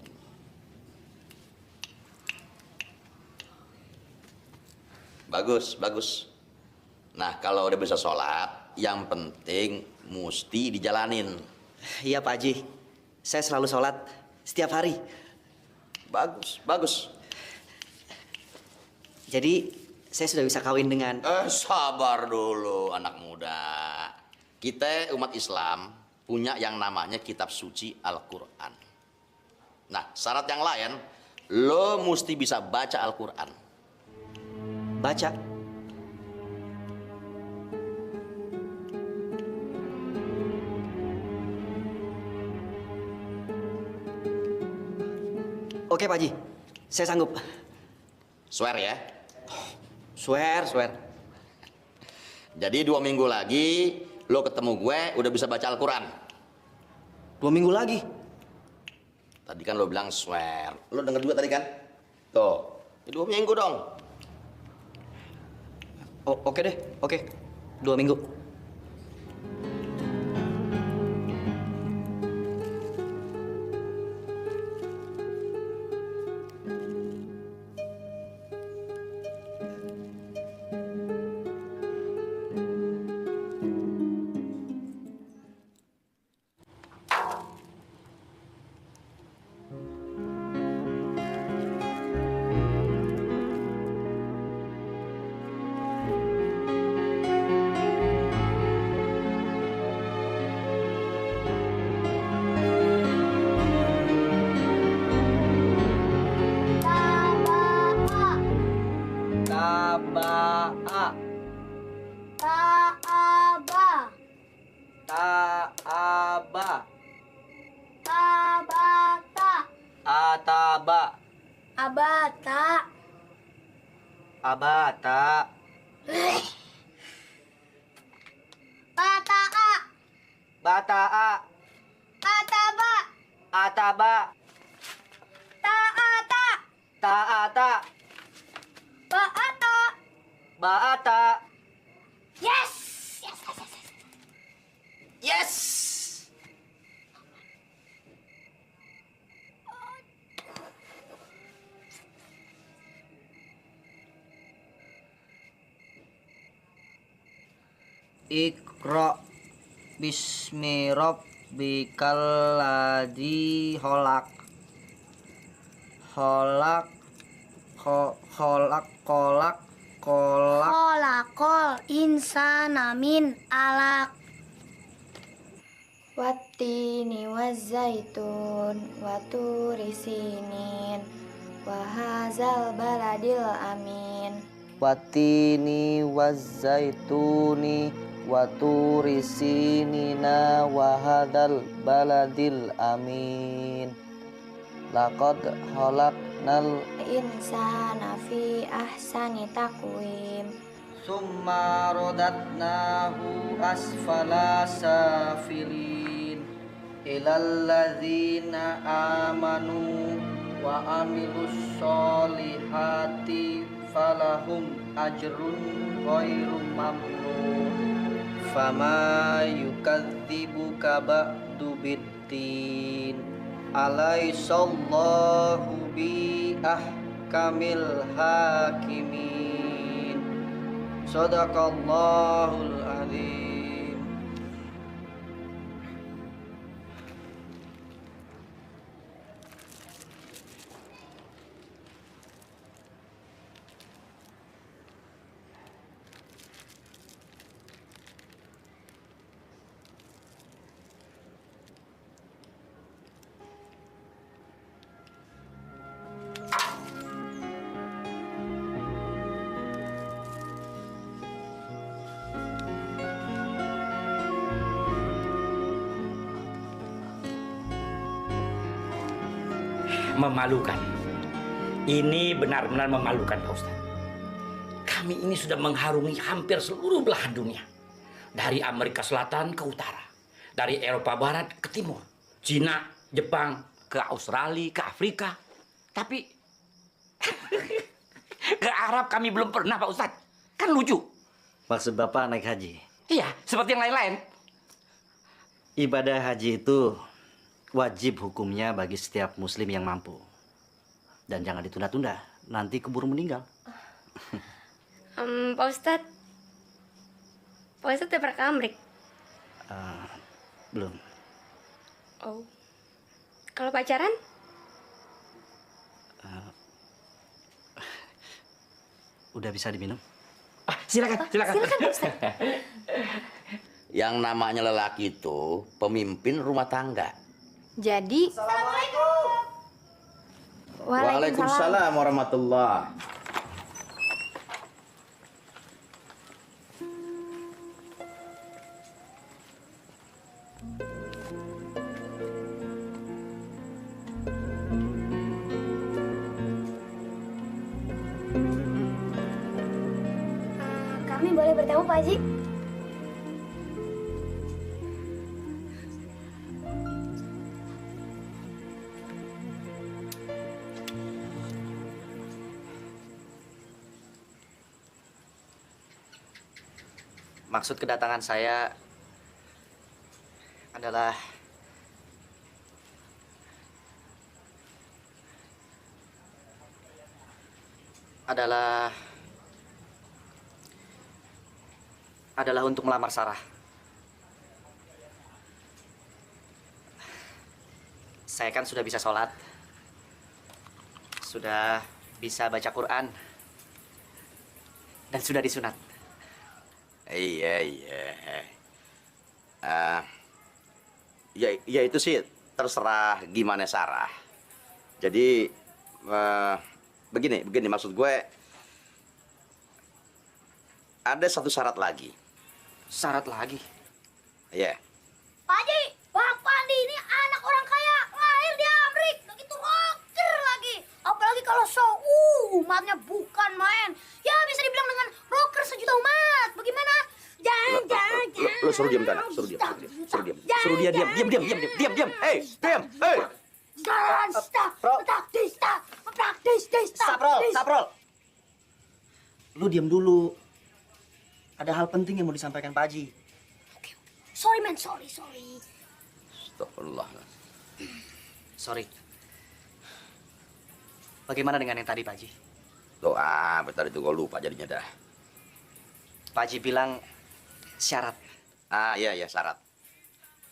Bagus. Nah, kalau udah bisa sholat, yang penting mesti dijalanin. Iya, Pak Haji. Saya selalu sholat setiap hari. Bagus. Jadi, saya sudah bisa kawin dengan... Sabar dulu, anak muda. Kita umat Islam punya yang namanya kitab suci Al-Quran. Nah, syarat yang lain, lo mesti bisa baca Al-Quran. Baca? Oke, Pak Haji. Saya sanggup. Swear ya. Swear. Jadi 2 minggu lagi lo ketemu gue udah bisa baca Al-Quran. 2 minggu lagi? Tadi kan lo bilang swear. Lo denger juga tadi kan? Tuh, 2 minggu dong. Oke deh, oke. 2 minggu. Abata. Bata'a. Ataba. Ta'ata. Ba'ata. Yes. Iqra bismi rabbikal ladzi khalaq. Kholaqal insana min alaq. Wattini wazzaitun waturi sinin wahazal baladil amin. Watini wazzaituni waturi sinina wahadal baladil amin. Laqad khalaqnal Insana fi ahsani taqwim. summa radatnahu asfala safilin ilal ladzina amanu wa amilus solihati falahum ajrun ghairu mamnun. Fama yukadzibuka ba'du biddin. Alaisallahu bi ahkamil hakimin. Sadaqallahul azim. Memalukan. Ini benar-benar memalukan, Pak Ustadz. Kami ini sudah mengharungi hampir seluruh belahan dunia. Dari Amerika Selatan ke utara. Dari Eropa Barat ke timur. Cina, Jepang, ke Australia, ke Afrika. Tapi ke Arab kami belum pernah, Pak Ustadz. Kan lucu. Maksud Bapak naik haji? Iya, seperti yang lain-lain. Ibadah haji itu wajib hukumnya bagi setiap muslim yang mampu. Dan jangan ditunda-tunda, nanti keburu meninggal. Pak Ustadz udah pernah ke Amrik? Belum. Oh. Kalau pacaran? Udah bisa diminum? Silakan. Silakan, Pak Ustadz. Yang namanya lelaki itu pemimpin rumah tangga. Jadi, Assalamualaikum. Waalaikumsalam warahmatullahi. Kami boleh bertemu, Pak Haji? Maksud kedatangan saya adalah untuk melamar Sarah. Saya kan sudah bisa sholat, sudah bisa baca Quran, dan sudah disunat. Iya. Ya itu sih terserah gimana Sarah. Jadi begini maksud gue, ada satu syarat lagi. Syarat lagi? Iya. Pak Haji, Bang Pandi ini anak orang kaya, lahir di Amrik, begitu rocker lagi. Apalagi kalau show, umatnya bukan main. Ya bisa dibilang dengan rocker sejuta umat. Bagaimana? Jangan. Lo suruh diam sana, suruh diam. Suruh dia diam. Hey, diam. Hey. Saprol. Lu diam dulu. Ada hal penting yang mau disampaikan Pak Haji. Sorry, man. Sorry. Astagfirullah. Sorry. Bagaimana dengan yang tadi, Pak Haji? Bentar itu gue lupa jadinya dah. Pak Haji bilang syarat. Iya, syarat.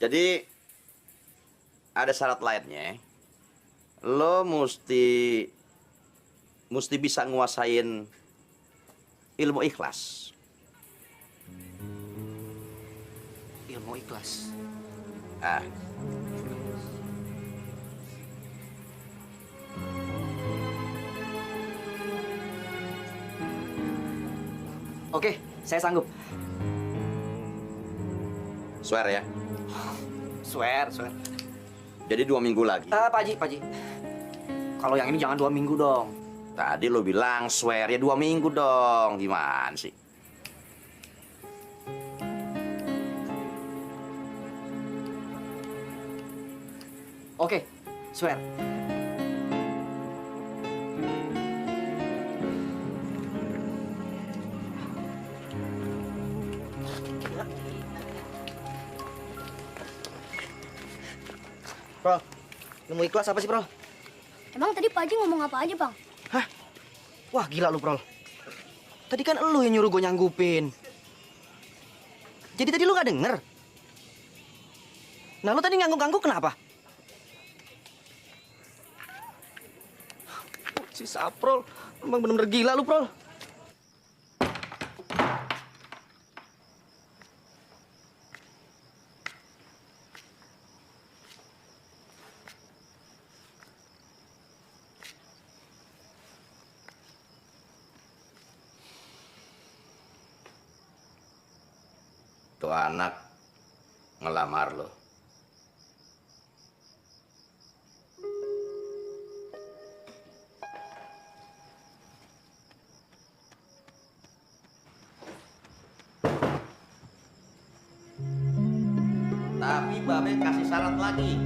Jadi, ada syarat lainnya. Lo mesti bisa nguasain ilmu ikhlas. Ilmu ikhlas? Oke, saya sanggup. Swear ya? Swear. Jadi 2 minggu lagi. Pak Haji. Kalau yang ini jangan 2 minggu dong. Tadi lo bilang swear ya 2 minggu dong. Gimana sih? Oke, swear. Bro, ilmu ikhlas apa sih, Bro? Emang tadi Pak Haji ngomong apa aja, Bang? Wah, gila lu, Bro. Tadi kan lu yang nyuruh gue nyanggupin. Jadi tadi lu gak denger? Nah, lu tadi ngangguk-ngangguk kenapa? Si Saprol, emang bener-bener gila lu, Prol. Tuh anak ngelamar lo. Tapi Babe kasih syarat lagi.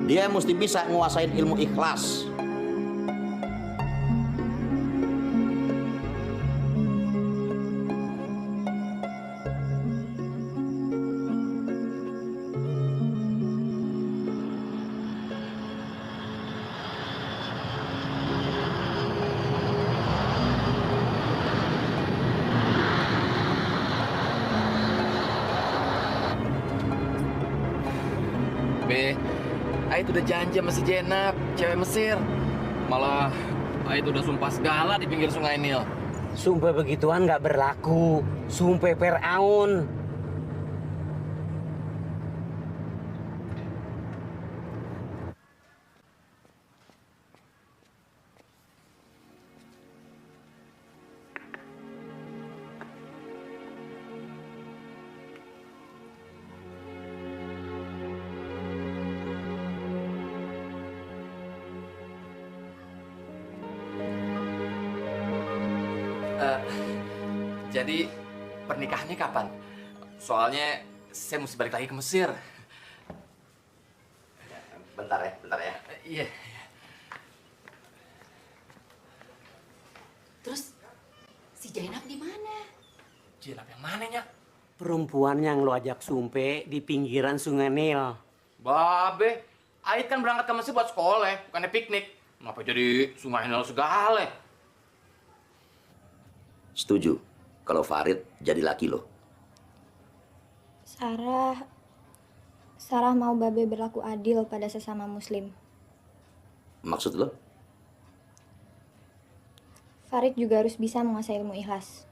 Dia mesti bisa nguasain ilmu ikhlas. Ait udah janji sama si Jenab, cewek Mesir. Malah Ait udah sumpah segala di pinggir sungai Nil. Sumpah begituan nggak berlaku. Sumpah Fir'aun. Jadi pernikahannya kapan? Soalnya saya mesti balik lagi ke Mesir. Bentar ya. Iya. Terus si Jainab di mana? Jainab yang mana, Nyak? Perempuan yang lo ajak sumpe di pinggiran Sungai Nil. Babe, Ait kan berangkat ke Mesir buat sekolah, bukannya piknik. Kenapa jadi Sungai Nil segala? Setuju kalau Farid jadi laki lo. Sarah mau Babe berlaku adil pada sesama muslim. Maksud lo? Farid juga harus bisa menguasai ilmu ikhlas.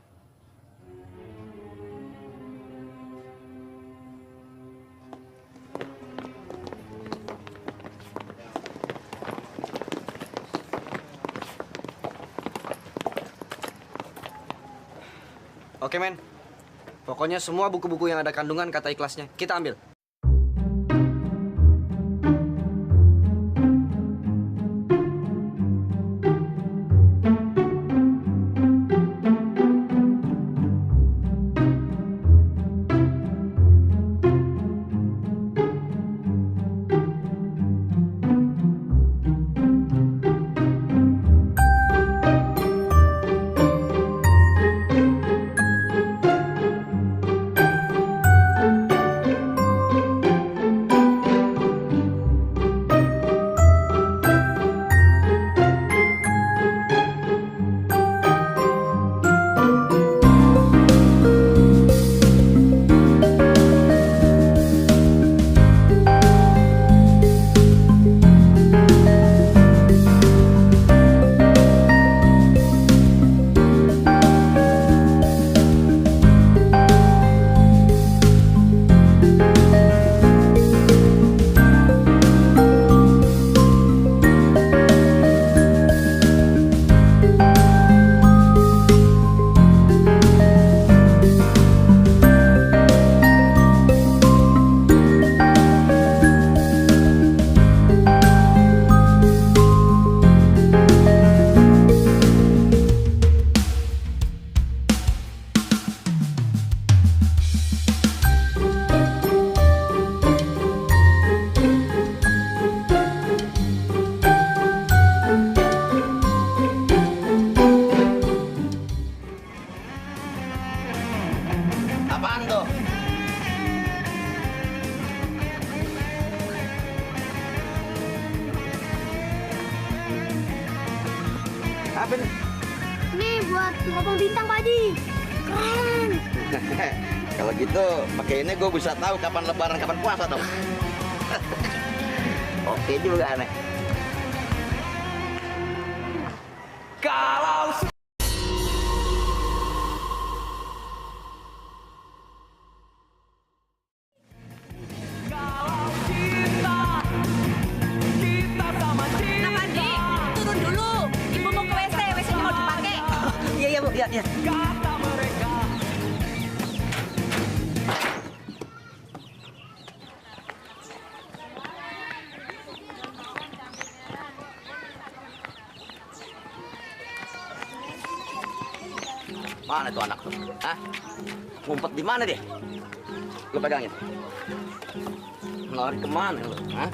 Oke, men. Pokoknya semua buku-buku yang ada kandungan kata ikhlasnya, kita ambil. Apaan tuh? Apa nih? Ini buat teropong bintang, Pak Haji. Keren. Kalau gitu, pakai ini gue bisa tahu kapan lebaran, kapan puasa dong. Oke juga aneh. Kalau Nah, Pandi, turun dulu. Ibu mau ke WC, WC-nya mau dipakai. Iya, Bu. Iya. Mana tuh anak tuh? Hah? Ngumpet di mana dia? Lu pegangin. Lari kemana lu? Hah?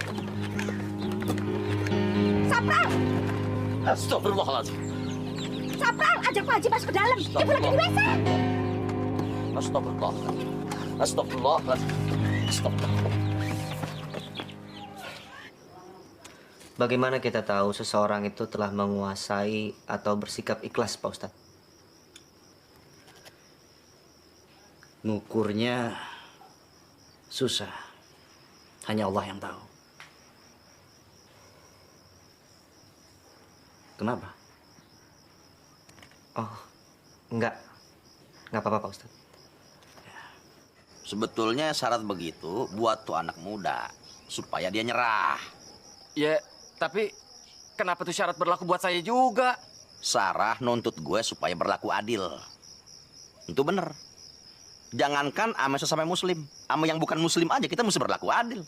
Sapral! Astagfirullahaladzim. Sapral, ajak Pak Haji masuk ke dalam. Ibu lagi di WC. Astagfirullahaladzim. Astagfirullahaladzim. Astagfirullah. Bagaimana kita tahu seseorang itu telah menguasai atau bersikap ikhlas, Pak Ustadz? Ngukurnya susah. Hanya Allah yang tahu. Kenapa? Oh, enggak. Enggak apa-apa, Pak Ustadz. Sebetulnya syarat begitu buat tuh anak muda supaya dia nyerah. Ya, tapi kenapa tuh syarat berlaku buat saya juga? Sarah nuntut gue supaya berlaku adil. Itu bener. Jangankan sama sesama muslim, sama yang bukan muslim aja kita mesti berlaku adil.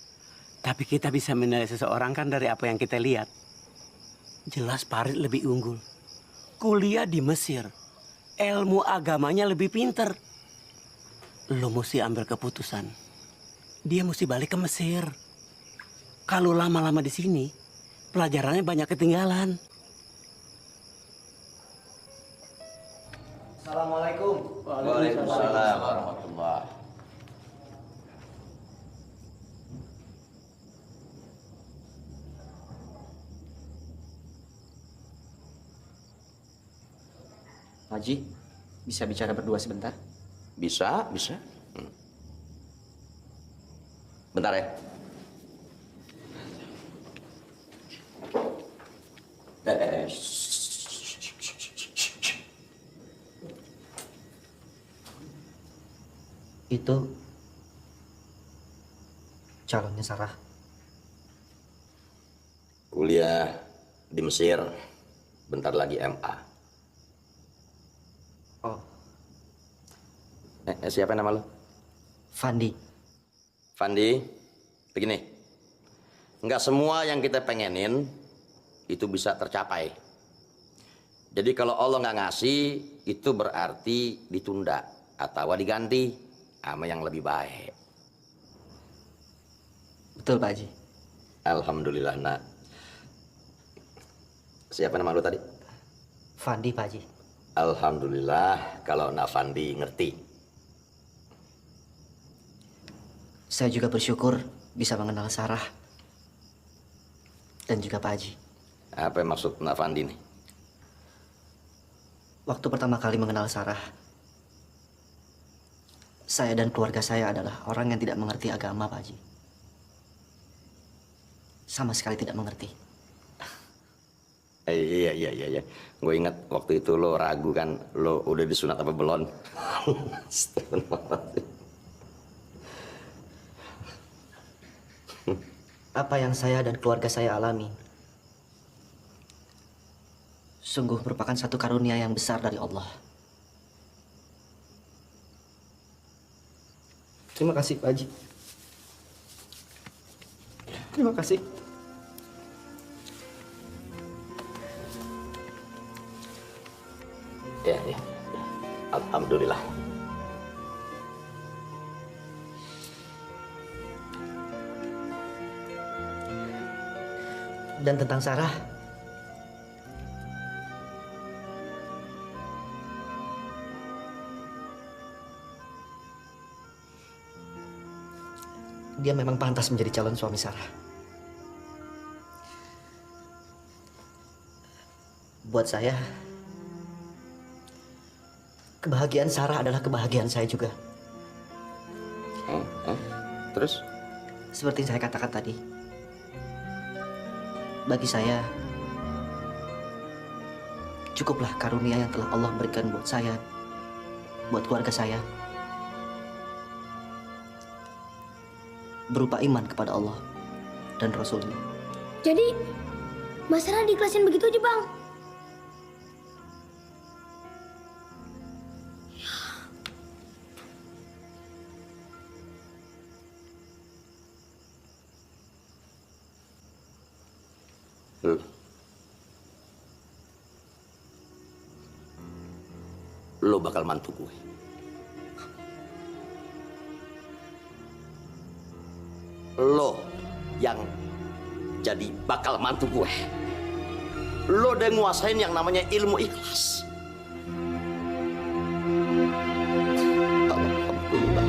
Tapi kita bisa menilai seseorang kan dari apa yang kita lihat. Jelas Farid lebih unggul. Kuliah di Mesir. ilmu agamanya lebih pinter. Lo mesti ambil keputusan. Dia mesti balik ke Mesir. Kalau lama-lama di sini, pelajarannya banyak ketinggalan. Assalamualaikum. Waalaikumsalam warahmatullahi. Pak Haji, bisa bicara berdua sebentar? Bisa. Bentar ya. Itu calonnya Sarah. Kuliah di Mesir, bentar lagi MA. Oh. Siapa nama lo? Fandi. Fandi, begini. Nggak semua yang kita pengenin itu bisa tercapai. Jadi kalau Allah nggak ngasih, itu berarti ditunda atau diganti sama yang lebih baik. Betul, Pak Haji. Alhamdulillah, nak. Siapa nama lu tadi? Fandi, Pak Haji. Alhamdulillah kalau nak Fandi ngerti. Saya juga bersyukur bisa mengenal Sarah. Dan juga Pak Haji. Apa yang maksud nak Fandi nih? Waktu pertama kali mengenal Sarah, saya dan keluarga saya adalah orang yang tidak mengerti agama, Pak Haji. Sama sekali tidak mengerti. Iya. Gue ingat waktu itu lo ragu kan, lo udah disunat apa belum? Apa yang saya dan keluarga saya alami sungguh merupakan satu karunia yang besar dari Allah. Terima kasih, Pak Haji. Terima kasih. Ya. Alhamdulillah. Dan tentang Sarah, dia memang pantas menjadi calon suami Sarah. Buat saya, kebahagiaan Sarah adalah kebahagiaan saya juga. Terus? Seperti yang saya katakan tadi, bagi saya, cukuplah karunia yang telah Allah berikan buat saya, buat keluarga saya, berupa iman kepada Allah dan Rasulnya. Jadi, Mas Sarah diikhlasin begitu aja, Bang? Lo bakal mantu gue. Lo yang jadi bakal mantu gue. Lo udah nguasain yang namanya ilmu ikhlas. Alhamdulillah.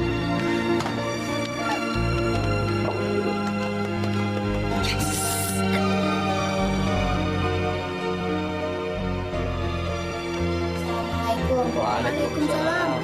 Waalaikumsalam.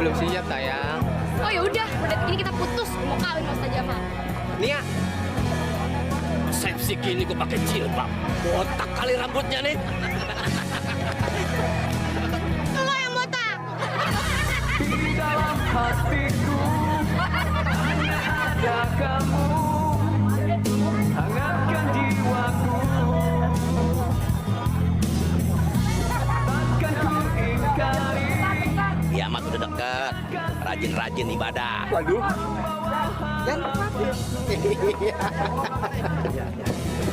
belum siap, sayang. Oh ya udah, detik ini kita putus. Mau kawin sama Ustaz Jamal. Nia, resepsi gini gue pakai jilbab. Botak kali rambutnya nih. Lo yang botak. Di dalam hatiku ada kamu, hangatkan jiwaku. Takkan ku ingkari. Kiamat udah dekat. Rajin-rajin ibadah. Waduh.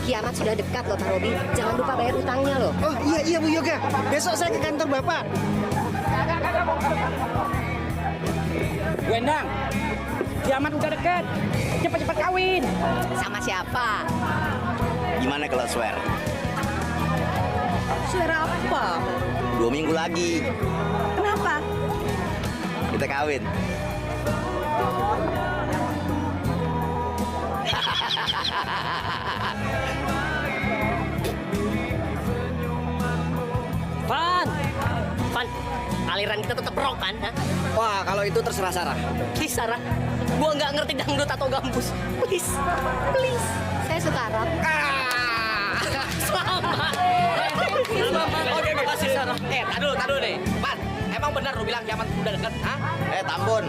Kiamat sudah dekat loh Pak Robi. Jangan lupa bayar utangnya loh. Oh iya Bu Yoga. Besok saya ke kantor Bapak. Bu Endang, kiamat udah dekat. Cepat-cepat kawin. Sama siapa? Gimana kalau swear? Suara apa? 2 minggu lagi. Kenapa? Kita kawin. Van, aliran kita tetap rock kan? Ha? Wah, kalau itu terserah Sarah. Please, Sarah. Gua nggak ngerti dangdut atau gambus. Please, please. Saya suka rock. Selamat. Oke, makasih Sarah. Tadu nih. Van, emang benar lu bilang kiamat udah dekat? Hah? Tambun.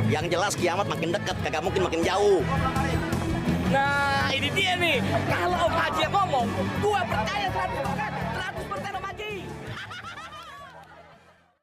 Yang jelas kiamat makin dekat, kagak mungkin makin jauh. Nah, ini dia nih. Kalau Om Haji yang ngomong, gua percaya 100%.